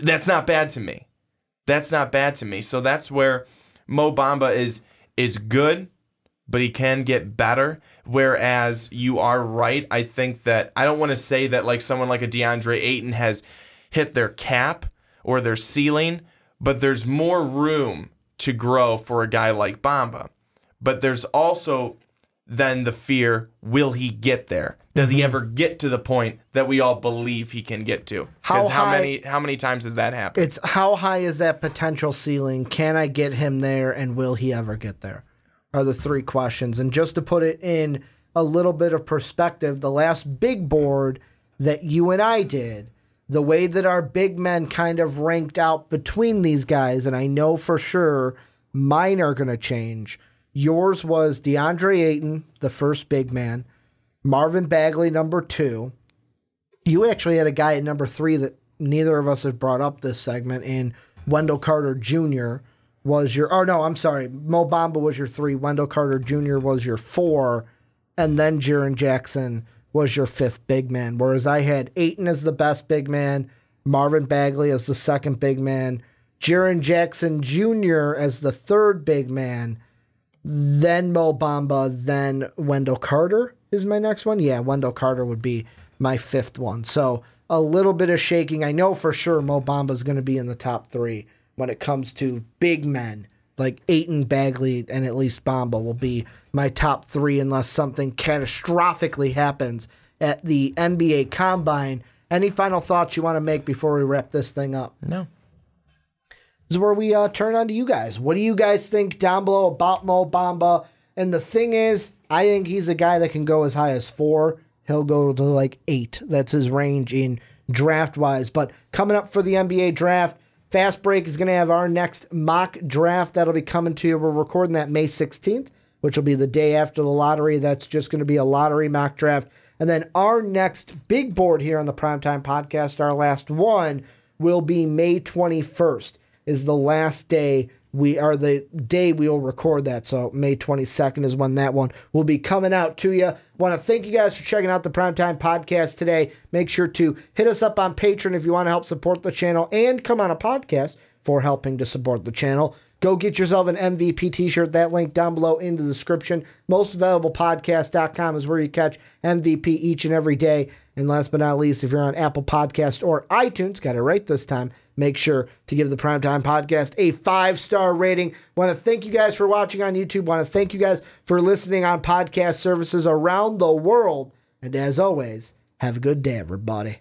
that's not bad to me. That's not bad to me. So that's where Mo Bamba is good, but he can get better. Whereas you are right. I think that I don't want to say that like someone like a DeAndre Ayton has hit their cap or their ceiling, but there's more room to grow for a guy like Bamba. But there's also then the fear, will he get there? Does he ever get to the point that we all believe he can get to? Because how many times has that happened? It's how high is that potential ceiling? Can I get him there, and will he ever get there? Are the 3 questions. And just to put it in a little bit of perspective, the last big board that you and I did, the way that our big men kind of ranked out between these guys, and I know for sure mine are going to change. Yours was DeAndre Ayton, the first big man. Marvin Bagley, number 2. You actually had a guy at number 3 that neither of us have brought up this segment, and Wendell Carter Jr. was your... Oh, no, I'm sorry. Mo Bamba was your 3. Wendell Carter Jr. was your 4. And then Jaren Jackson was your 5th big man. Whereas I had Ayton as the best big man, Marvin Bagley as the 2nd big man, Jaren Jackson Jr. as the 3rd big man, then Mo Bamba, then Wendell Carter is my next one. Yeah, Wendell Carter would be my 5th one. So a little bit of shaking. I know for sure Mo Bamba is going to be in the top 3 when it comes to big men. Like Ayton, Bagley, and at least Bamba will be my top 3 unless something catastrophically happens at the NBA Combine. Any final thoughts you want to make before we wrap this thing up? No. This is where we turn on to you guys. What do you guys think down below about Mo Bamba? And the thing is, I think he's a guy that can go as high as 4. He'll go to like 8. That's his range in draft-wise. But coming up for the NBA draft, Fast Break is going to have our next mock draft. That'll be coming to you. We're recording that May 16th, which will be the day after the lottery. That's just going to be a lottery mock draft. And then our next big board here on the Primetime Podcast, our last one, will be May 21st. Is the last day the day we'll record that. So May 22nd is when that one will be coming out to you. Want to thank you guys for checking out the Primetime Podcast today. Make sure to hit us up on Patreon if you want to help support the channel and come on a podcast for helping to support the channel. Go get yourself an MVP t-shirt. That link down below in the description. MostValuablePodcast.com is where you catch MVP each and every day. And last but not least, if you're on Apple Podcast or iTunes, got it right this time, make sure to give the Primetime Podcast a 5-star rating. Want to thank you guys for watching on YouTube. Want to thank you guys for listening on podcast services around the world. And as always, have a good day, everybody.